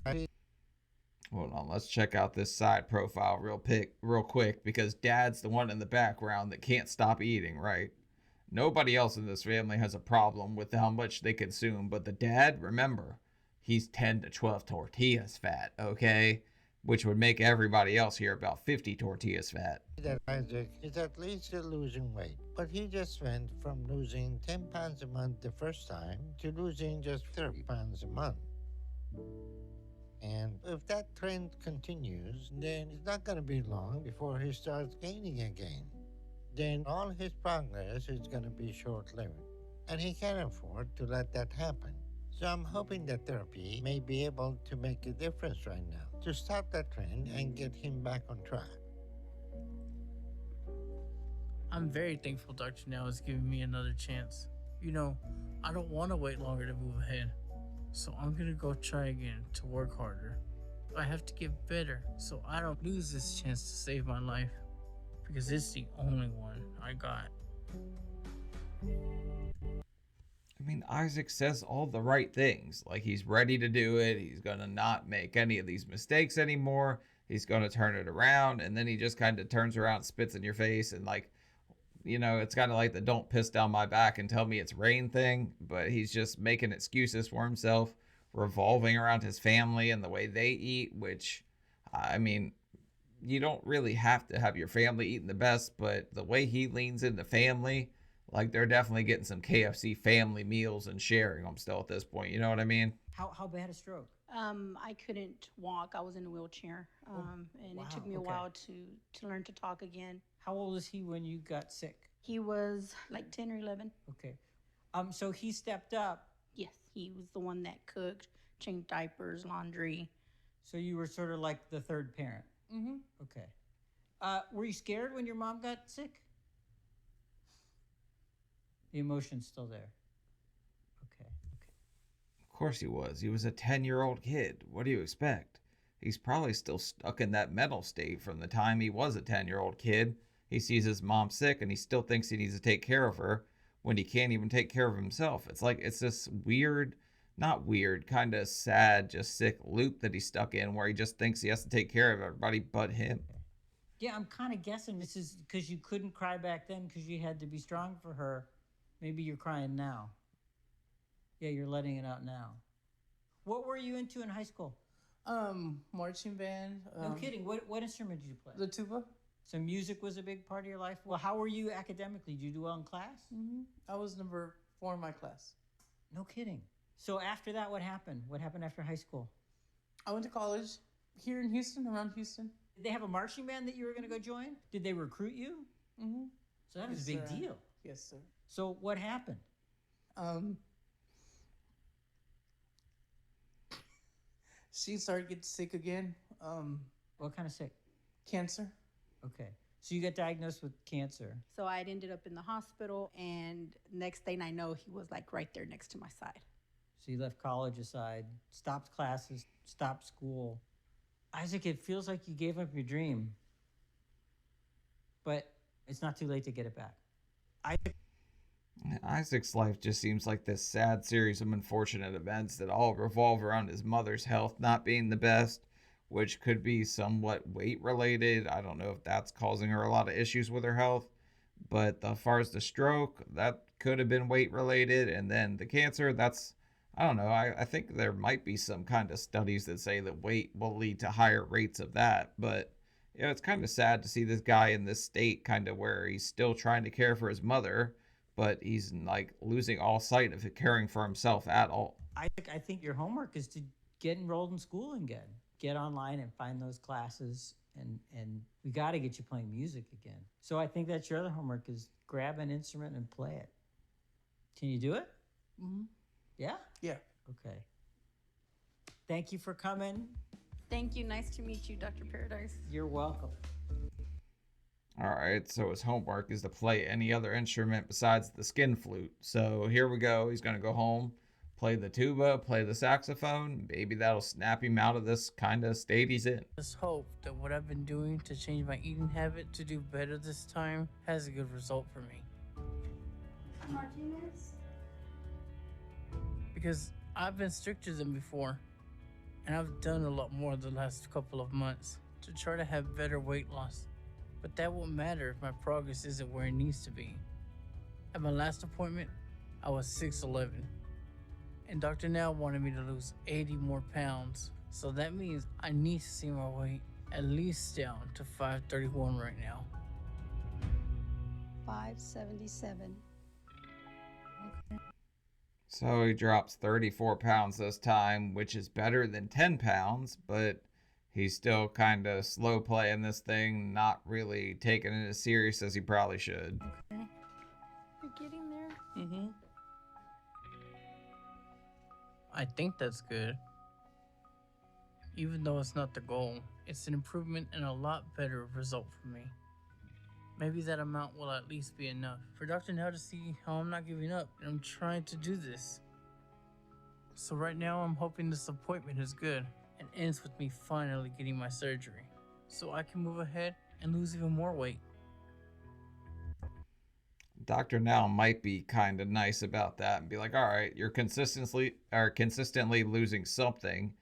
Hold on, let's check out this side profile real quick, because Dad's the one in the background that can't stop eating, right? Nobody else in this family has a problem with how much they consume, but the dad, remember, he's 10 to 12 tortillas fat, okay? Which would make everybody else here about 50 tortillas fat. That Isaac is at least still losing weight, but he just went from losing 10 pounds a month the first time to losing just 30 pounds a month. And if that trend continues, then it's not going to be long before he starts gaining again. Then all his progress is going to be short-lived, and he can't afford to let that happen. So I'm hoping that therapy may be able to make a difference right now, to stop that trend and get him back on track. I'm very thankful Dr. Now is giving me another chance. You know, I don't want to wait longer to move ahead. So I'm gonna go try again to work harder. I have to get better so I don't lose this chance to save my life, because it's the only one I got. I mean, Isaac says all the right things. Like, he's ready to do it. He's going to not make any of these mistakes anymore. He's going to turn it around. And then he just kind of turns around, spits in your face. And, like, you know, it's kind of like the don't piss down my back and tell me it's rain thing. But he's just making excuses for himself, revolving around his family and the way they eat, which, I mean, you don't really have to have your family eating the best. But the way he leans into family, like, they're definitely getting some KFC family meals and sharing them still at this point. You know what I mean? How bad a stroke? I couldn't walk. I was in a wheelchair, and wow, it took me a okay. while to learn to talk again. How old was he when you got sick? He was like 10 or 11. Okay. So he stepped up. Yes, he was the one that cooked, changed diapers, laundry. So you were sort of like the third parent. Mm-hmm. Okay. Were you scared when your mom got sick? The emotion's still there. Okay. Of course he was. He was a 10-year-old kid. What do you expect? He's probably still stuck in that mental state from the time he was a 10-year-old kid. He sees his mom sick and he still thinks he needs to take care of her when he can't even take care of himself. It's like, it's this weird, not weird, kind of sad, just sick loop that he's stuck in where he just thinks he has to take care of everybody but him. Yeah, I'm kind of guessing this is because you couldn't cry back then because you had to be strong for her. Maybe you're crying now. Yeah, you're letting it out now. What were you into in high school? Marching band. No kidding. What instrument did you play? The tuba. So music was a big part of your life? Well, how were you academically? Did you do well in class? Mm-hmm. I was number 4 in my class. No kidding. So after that, what happened? What happened after high school? I went to college here in Houston, around Houston. Did they have a marching band that you were going to go join? Did they recruit you? Mm-hmm. So that was a big deal. Yes, sir. So what happened? She started getting sick again. What kind of sick? Cancer. Okay. So you got diagnosed with cancer. So I ended up in the hospital, and next thing I know, he was like right there next to my side. So you left college aside, stopped classes, stopped school. Isaac, it feels like you gave up your dream. But it's not too late to get it back. Isaac's life just seems like this sad series of unfortunate events that all revolve around his mother's health not being the best, which could be somewhat weight related. I don't know if that's causing her a lot of issues with her health, but as far as the stroke, that could have been weight related. And then the cancer, that's, I don't know. I think there might be some kind of studies that say that weight will lead to higher rates of that. But, you know, it's kind of sad to see this guy in this state, kind of where he's still trying to care for his mother, but he's like losing all sight of caring for himself at all. I think your homework is to get enrolled in school again. Get online and find those classes, and we got to get you playing music again. So I think that's your other homework, is grab an instrument and play it. Can you do it? Mm-hmm. Yeah? Yeah. Okay. Thank you for coming. Thank you. Nice to meet you, Dr. Paradise. You're welcome. All right, so his homework is to play any other instrument besides the skin flute. So here we go. He's going to go home, play the tuba, play the saxophone. Maybe that'll snap him out of this kind of state he's in. Just hope that what I've been doing to change my eating habit to do better this time has a good result for me. Martinez? Because I've been stricter than before, and I've done a lot more the last couple of months to try to have better weight loss. But that won't matter if my progress isn't where it needs to be. At my last appointment, I was 6'11", and Dr. Now wanted me to lose 80 more pounds. So that means I need to see my weight at least down to 531 right now. 577. So he drops 34 pounds this time, which is better than 10 pounds, but he's still kind of slow playing this thing, not really taking it as serious as he probably should. Okay. You're getting there? Mm-hmm. I think that's good. Even though it's not the goal, it's an improvement and a lot better result for me. Maybe that amount will at least be enough for Dr. Now to see how I'm not giving up and I'm trying to do this. So right now I'm hoping this appointment is good and ends with me finally getting my surgery, so I can move ahead and lose even more weight. Dr. Now might be kind of nice about that and be like, all right, you're consistently losing something.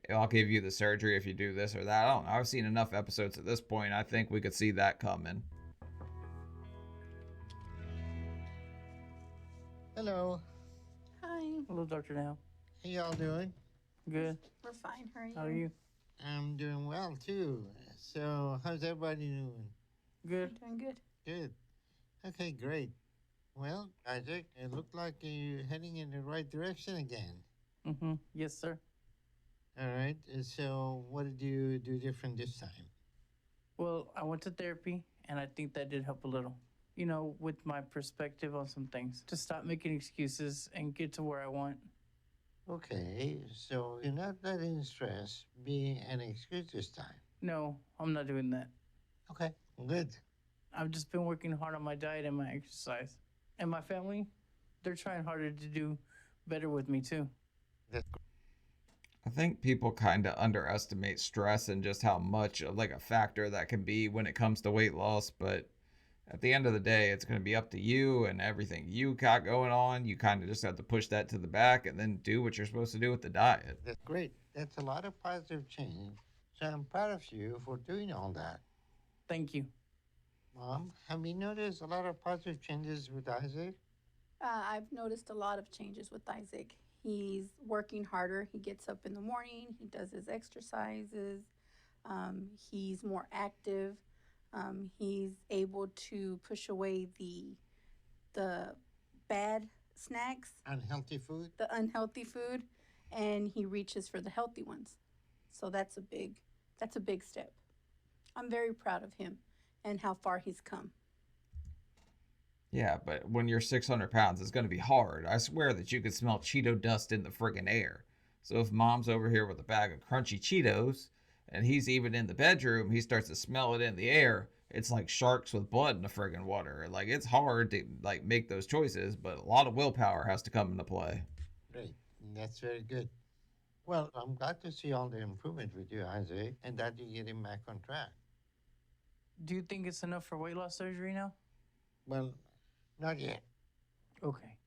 I'll give you the surgery if you do this or that. I don't know. I've seen enough episodes at this point. I think we could see that coming. Hello. Hi. Hello, Dr. Now. How y'all doing? Good. We're fine. How are you? How are you? I'm doing well too. So, how's everybody doing? Good. Doing good. Good. Okay, great. Well, Isaac, it looked like you're heading in the right direction again. Mm-hmm. Yes, sir. All right. So, what did you do different this time? Well, I went to therapy, and I think that did help a little. You know, with my perspective on some things, to stop making excuses and get to where I want. Okay, so you're not letting stress be an excuse this time. No, I'm not doing that. Okay, good. I've just been working hard on my diet and my exercise. And my family, they're trying harder to do better with me too. I think people kind of underestimate stress and just how much of like a factor that can be when it comes to weight loss. But at the end of the day, it's going to be up to you and everything you got going on. You kind of just have to push that to the back and then do what you're supposed to do with the diet. That's great. That's a lot of positive change. So I'm proud of you for doing all that. Thank you. Mom, have you noticed a lot of positive changes with Isaac? I've noticed a lot of changes with Isaac. He's working harder. He gets up in the morning. He does his exercises. He's more active. He's able to push away the bad snacks, Unhealthy food? the unhealthy food, and he reaches for the healthy ones. So that's a big step. I'm very proud of him and how far he's come. Yeah, but when you're 600 pounds, it's going to be hard. I swear that you could smell Cheeto dust in the friggin' air. So if mom's over here with a bag of crunchy Cheetos and he's even in the bedroom, he starts to smell it in the air. It's like sharks with blood in the friggin' water. Like, it's hard to like make those choices, but a lot of willpower has to come into play. Great. That's very good. Well, I'm glad to see all the improvement with you, Isaac, and that you're getting back on track. Do you think it's enough for weight loss surgery now? Well, not yet. Okay.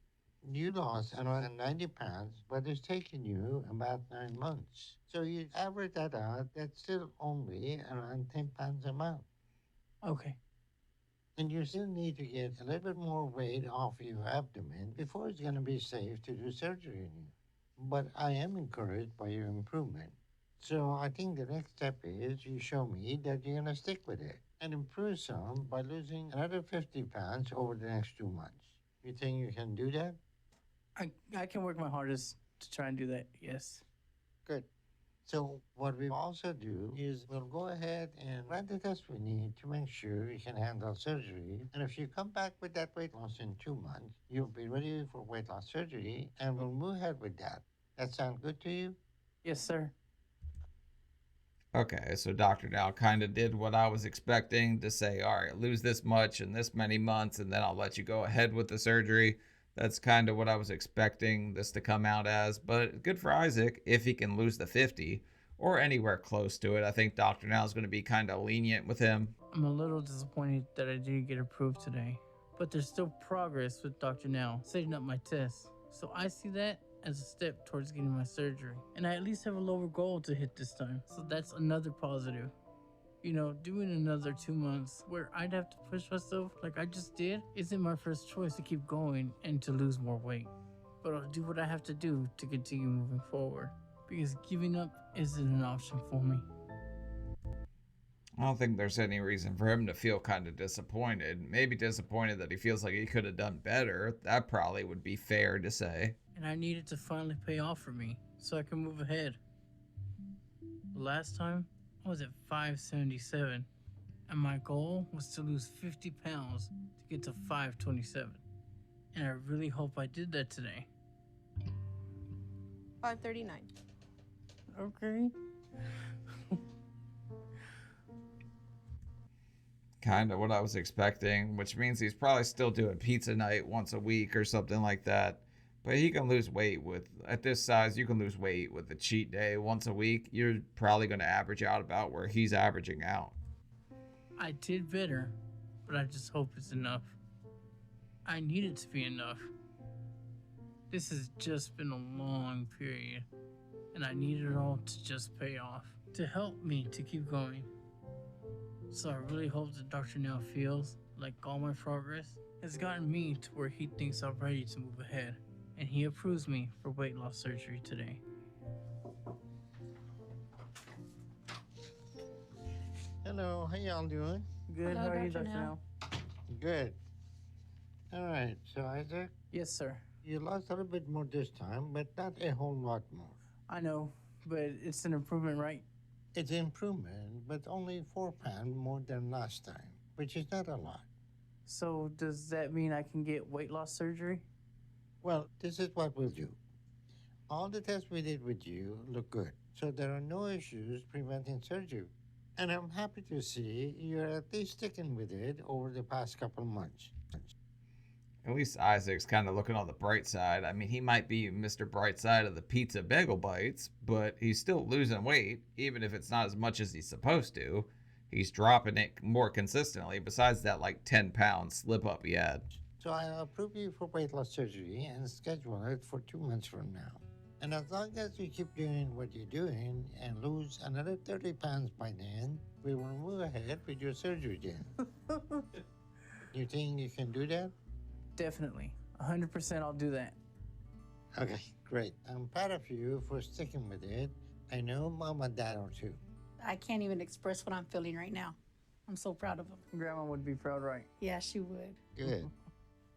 You lost around 90 pounds, but it's taken you about 9 months. So you average that out, that's still only around 10 pounds a month. Okay. And you still need to get a little bit more weight off your abdomen before it's going to be safe to do surgery on you. But I am encouraged by your improvement. So I think the next step is you show me that you're going to stick with it and improve some by losing another 50 pounds over the next 2 months. You think you can do that? I can work my hardest to try and do that, yes. Good. So what we also do is we'll go ahead and run the test we need to make sure you can handle surgery. And if you come back with that weight loss in 2 months, you'll be ready for weight loss surgery and we'll move ahead with that. That sound good to you? Yes, sir. Okay, so Dr. Dow kind of did what I was expecting to say, all right, lose this much in this many months, and then I'll let you go ahead with the surgery. That's kind of what I was expecting this to come out as, but good for Isaac if he can lose the 50 or anywhere close to it. I think Dr. Now is going to be kind of lenient with him. I'm a little disappointed that I didn't get approved today, but there's still progress with Dr. Now setting up my tests. So I see that as a step towards getting my surgery, and I at least have a lower goal to hit this time. So that's another positive. You know, doing another 2 months where I'd have to push myself like I just did isn't my first choice to keep going and to lose more weight. But I'll do what I have to do to continue moving forward, because giving up isn't an option for me. I don't think there's any reason for him to feel kind of disappointed. Maybe disappointed that he feels like he could have done better. That probably would be fair to say. And I need it to finally pay off for me so I can move ahead. The last time, I was at 577, and my goal was to lose 50 pounds to get to 527. And I really hope I did that today. 539. Okay. Kind of what I was expecting, which means he's probably still doing pizza night once a week or something like that. But he can lose weight with, at this size, you can lose weight with a cheat day once a week. You're probably going to average out about where he's averaging out. I did better, but I just hope it's enough. I need it to be enough. This has just been a long period, and I need it all to just pay off, to help me to keep going. So I really hope that Dr. Now feels like all my progress has gotten me to where he thinks I'm ready to move ahead, and he approves me for weight loss surgery today. Hello, how y'all doing? Good, Hello, how are you, Dr. Dr. Now? Now? Good. All right, so Isaac, Yes, sir. you lost a little bit more this time, but not a whole lot more. I know, but it's an improvement, right? It's improvement, but only 4 pounds more than last time, which is not a lot. So does that mean I can get weight loss surgery? Well, this is what we'll do. All the tests we did with you look good, so there are no issues preventing surgery. And I'm happy to see you're at least sticking with it over the past couple months. At least Isaac's kind of looking on the bright side. I mean, he might be Mr. Brightside of the pizza bagel bites, but he's still losing weight, even if it's not as much as he's supposed to. He's dropping it more consistently, besides that like 10-pound slip up he had. So I'll approve you for weight loss surgery and schedule it for 2 months from now. And as long as you keep doing what you're doing and lose another 30 pounds by then, we will move ahead with your surgery then. You think you can do that? Definitely. 100% I'll do that. Okay, great. I'm proud of you for sticking with it. I know Mom and Dad are too. I can't even express what I'm feeling right now. I'm so proud of him. Grandma would be proud, right? Yeah, she would. Good.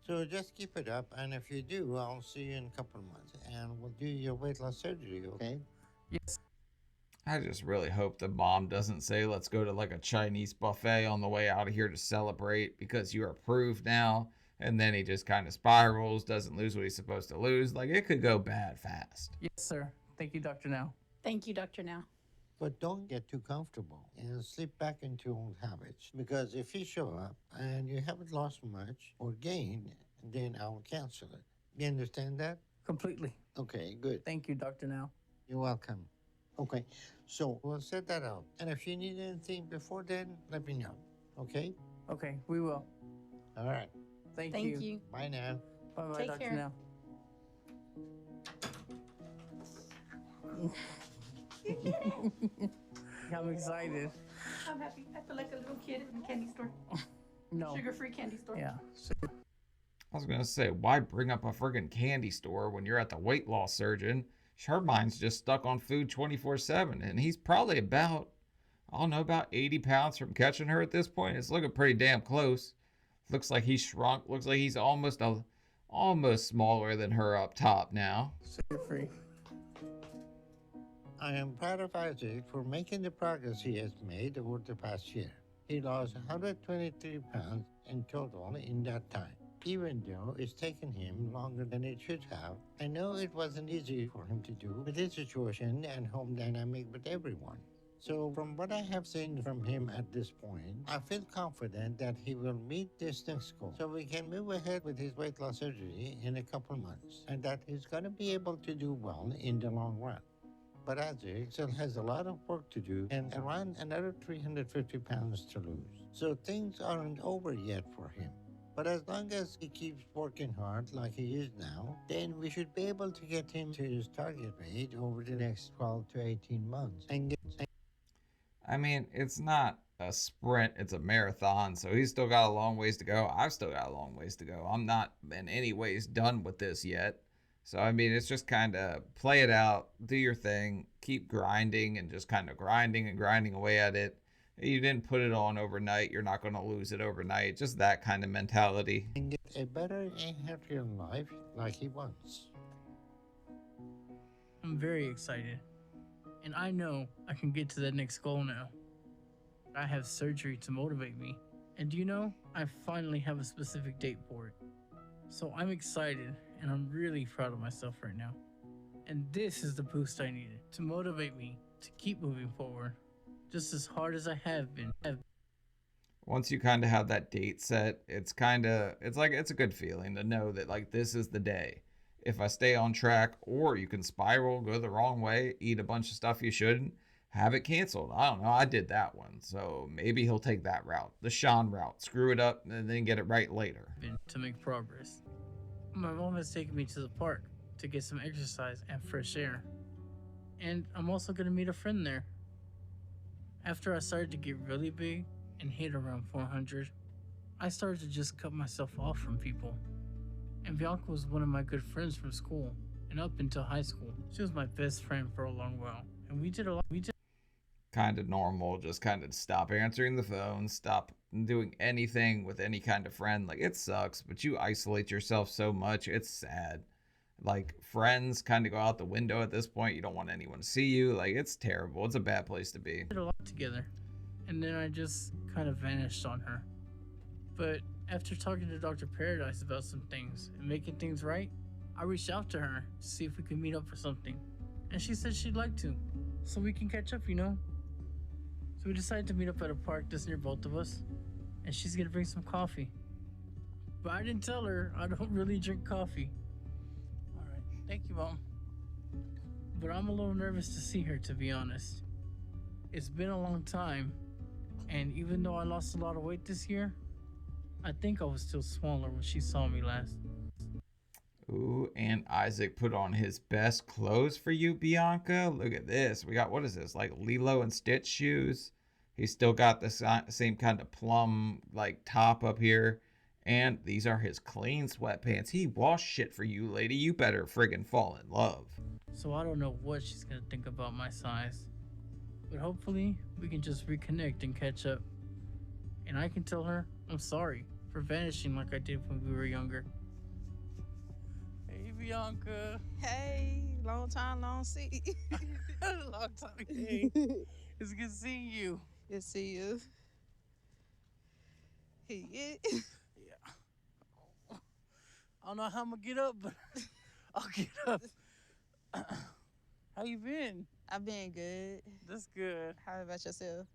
So just keep it up, and if you do, I'll see you in a couple of months, and we'll do your weight loss surgery, okay? Yes. I just really hope the mom doesn't say, let's go to like a Chinese buffet on the way out of here to celebrate because you're approved now. And then he just kind of spirals, doesn't lose what he's supposed to lose. Like, it could go bad fast. Yes, sir. Thank you, Dr. Now. Thank you, Dr. Now. But don't get too comfortable and slip back into old habits. Because if you show up and you haven't lost much or gained, then I'll cancel it. You understand that? Completely. Okay, good. Thank you, Dr. Now. You're welcome. Okay, so we'll set that up. And if you need anything before then, let me know. Okay? Okay, we will. All right. Thank Thank you. you. Bye now. Bye-bye, Take Dr. care. Now. I'm excited. I'm happy. I feel like a little kid in a candy store. No. Sugar-free candy store. Yeah. I was going to say, why bring up a friggin' candy store when you're at the weight loss surgeon? Her mind's just stuck on food 24/7, and he's probably about, I don't know, about 80 pounds from catching her at this point. It's looking pretty damn close. Looks like he's shrunk. Looks like he's almost smaller than her up top now. Sugar-free. I am proud of Isaac for making the progress he has made over the past year. He lost 123 pounds in total in that time. Even though it's taken him longer than it should have, I know it wasn't easy for him to do with his situation and home dynamic with everyone. So from what I have seen from him at this point, I feel confident that he will meet this next goal. So we can move ahead with his weight loss surgery in a couple months, and that he's going to be able to do well in the long run. But Isaac still has a lot of work to do and around another 350 pounds to lose. So things aren't over yet for him. But as long as he keeps working hard like he is now, then we should be able to get him to his target weight over the next 12 to 18 months. I mean, it's not a sprint, it's a marathon, so he's still got a long ways to go. I've still got a long ways to go. I'm not in any ways done with this yet. So, I mean, it's just kind of play it out, do your thing, keep grinding and just kind of grinding and grinding away at it. You didn't put it on overnight. You're not going to lose it overnight. Just that kind of mentality. And get a better and healthier life like he wants. I'm very excited. And I know I can get to that next goal now. I have surgery to motivate me. And do you know, I finally have a specific date for it. So I'm excited and I'm really proud of myself right now. And this is the boost I needed to motivate me to keep moving forward, just as hard as I have been. Once you kind of have that date set, it's a good feeling to know that like this is the day. if I stay on track, or you can spiral, go the wrong way, eat a bunch of stuff you shouldn't, have it canceled. I don't know. I did that one. So maybe he'll take that route, the Sean route. Screw it up and then get it right later. To make progress. My mom has taken me to the park to get some exercise and fresh air. And I'm also going to meet a friend there. After I started to get really big and hit around 400, I started to just cut myself off from people. And Bianca was one of my good friends from school, and up until high school, she was my best friend for a long while. And we did a lot. Kind of normal, just kind of stop answering the phone, stop doing anything with any kind of friend. Like, it sucks, but you isolate yourself so much, it's sad. Like, friends kind of go out the window at this point. You don't want anyone to see you. Like, it's terrible. It's a bad place to be. We did a lot together, and then I just kind of vanished on her. But after talking to Dr. Paradise about some things and making things right, I reached out to her to see if we could meet up for something. And she said she'd like to, so we can catch up, you know? So we decided to meet up at a park that's near both of us, and she's gonna bring some coffee. But I didn't tell her I don't really drink coffee. All right, thank you, Mom. But I'm a little nervous to see her, to be honest. It's been a long time, and even though I lost a lot of weight this year, I think I was still smaller when she saw me last. Ooh, and Isaac put on his best clothes for you, Bianca. Look at this. We got, what is this, like Lilo and Stitch shoes? He's still got the same kind of plum, like, top up here. And these are his clean sweatpants. He washed shit for you, lady. You better friggin' fall in love. So I don't know what she's gonna think about my size. But hopefully, we can just reconnect and catch up. And I can tell her I'm sorry for vanishing like I did when we were younger. Hey, Bianca. Hey, long time, long see. Long time. Hey, it's good seeing you. Good to see you. Yeah. I don't know how I'm gonna get up, but I'll get up. How you been? I've been good. That's good. How about yourself?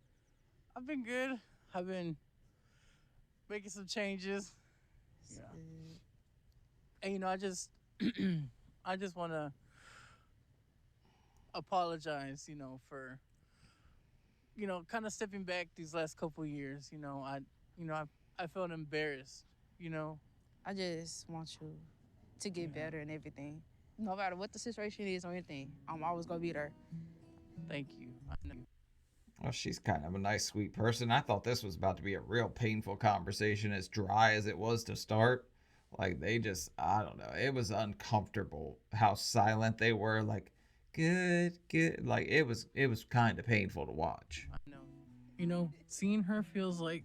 I've been good. I've been making some changes. Yeah. And you know, I just want to apologize, you know, for, you know, kind of stepping back these last couple of years. You know, I felt embarrassed, you know. I just want you to get better and everything. No matter what the situation is or anything, I'm always going to be there. Thank you. I know. Well, she's kind of a nice, sweet person. I thought this was about to be a real painful conversation, as dry as it was to start. Like, they just, I don't know. It was uncomfortable how silent they were. Like, good. Like, it was kind of painful to watch. I know. You know, seeing her feels like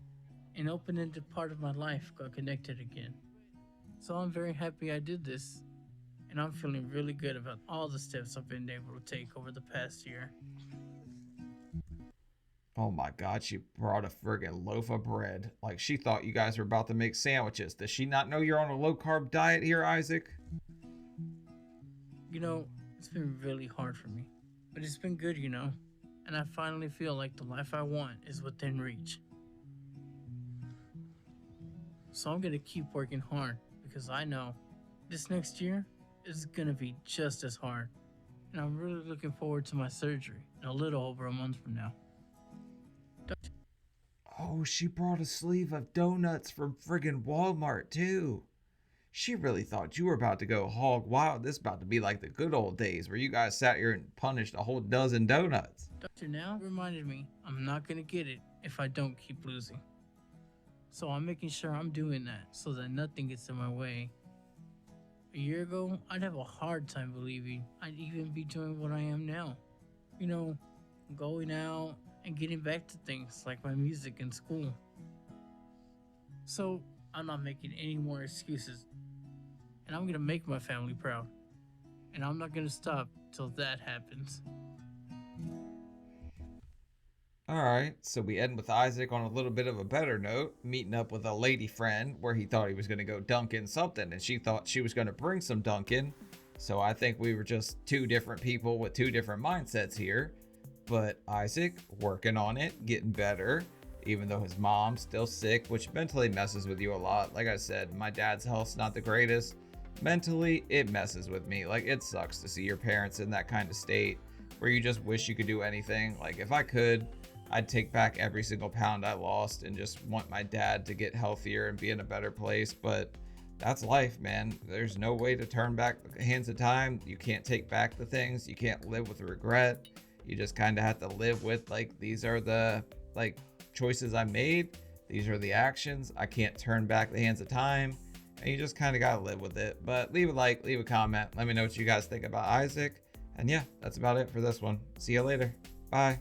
an open-ended part of my life got connected again. So I'm very happy I did this. And I'm feeling really good about all the steps I've been able to take over the past year. Oh my God, she brought a friggin' loaf of bread. Like, she thought you guys were about to make sandwiches. Does she not know you're on a low-carb diet here, Isaac? You know, it's been really hard for me. But it's been good, you know. And I finally feel like the life I want is within reach. So I'm gonna keep working hard, because I know this next year is gonna be just as hard. And I'm really looking forward to my surgery in a little over a month from now. Oh, she brought a sleeve of donuts from friggin' Walmart, too. She really thought you were about to go hog wild. This is about to be like the good old days where you guys sat here and punished a whole dozen donuts. Doctor now reminded me I'm not gonna get it if I don't keep losing. So I'm making sure I'm doing that so that nothing gets in my way. A year ago, I'd have a hard time believing I'd even be doing what I am now. You know, going out and getting back to things like my music and school. So I'm not making any more excuses. And I'm gonna make my family proud. And I'm not gonna stop till that happens. Alright, so we end with Isaac on a little bit of a better note, meeting up with a lady friend where he thought he was going to go dunk in something, and she thought she was going to bring some Dunkin'. So I think we were just two different people with two different mindsets here. But Isaac, working on it, getting better, even though his mom's still sick, which mentally messes with you a lot. Like I said, my dad's health's not the greatest. mentally, it messes with me. Like, it sucks to see your parents in that kind of state where you just wish you could do anything. Like, if I could, I'd take back every single pound I lost and just want my dad to get healthier and be in a better place. But that's life, man. There's no way to turn back the hands of time. You can't take back the things. You can't live with regret. You just kind of have to live with, like, these are the, like, choices I made. These are the actions. I can't turn back the hands of time. And you just kind of got to live with it. But leave a like, leave a comment. Let me know what you guys think about Isaac. And yeah, that's about it for this one. See you later. Bye.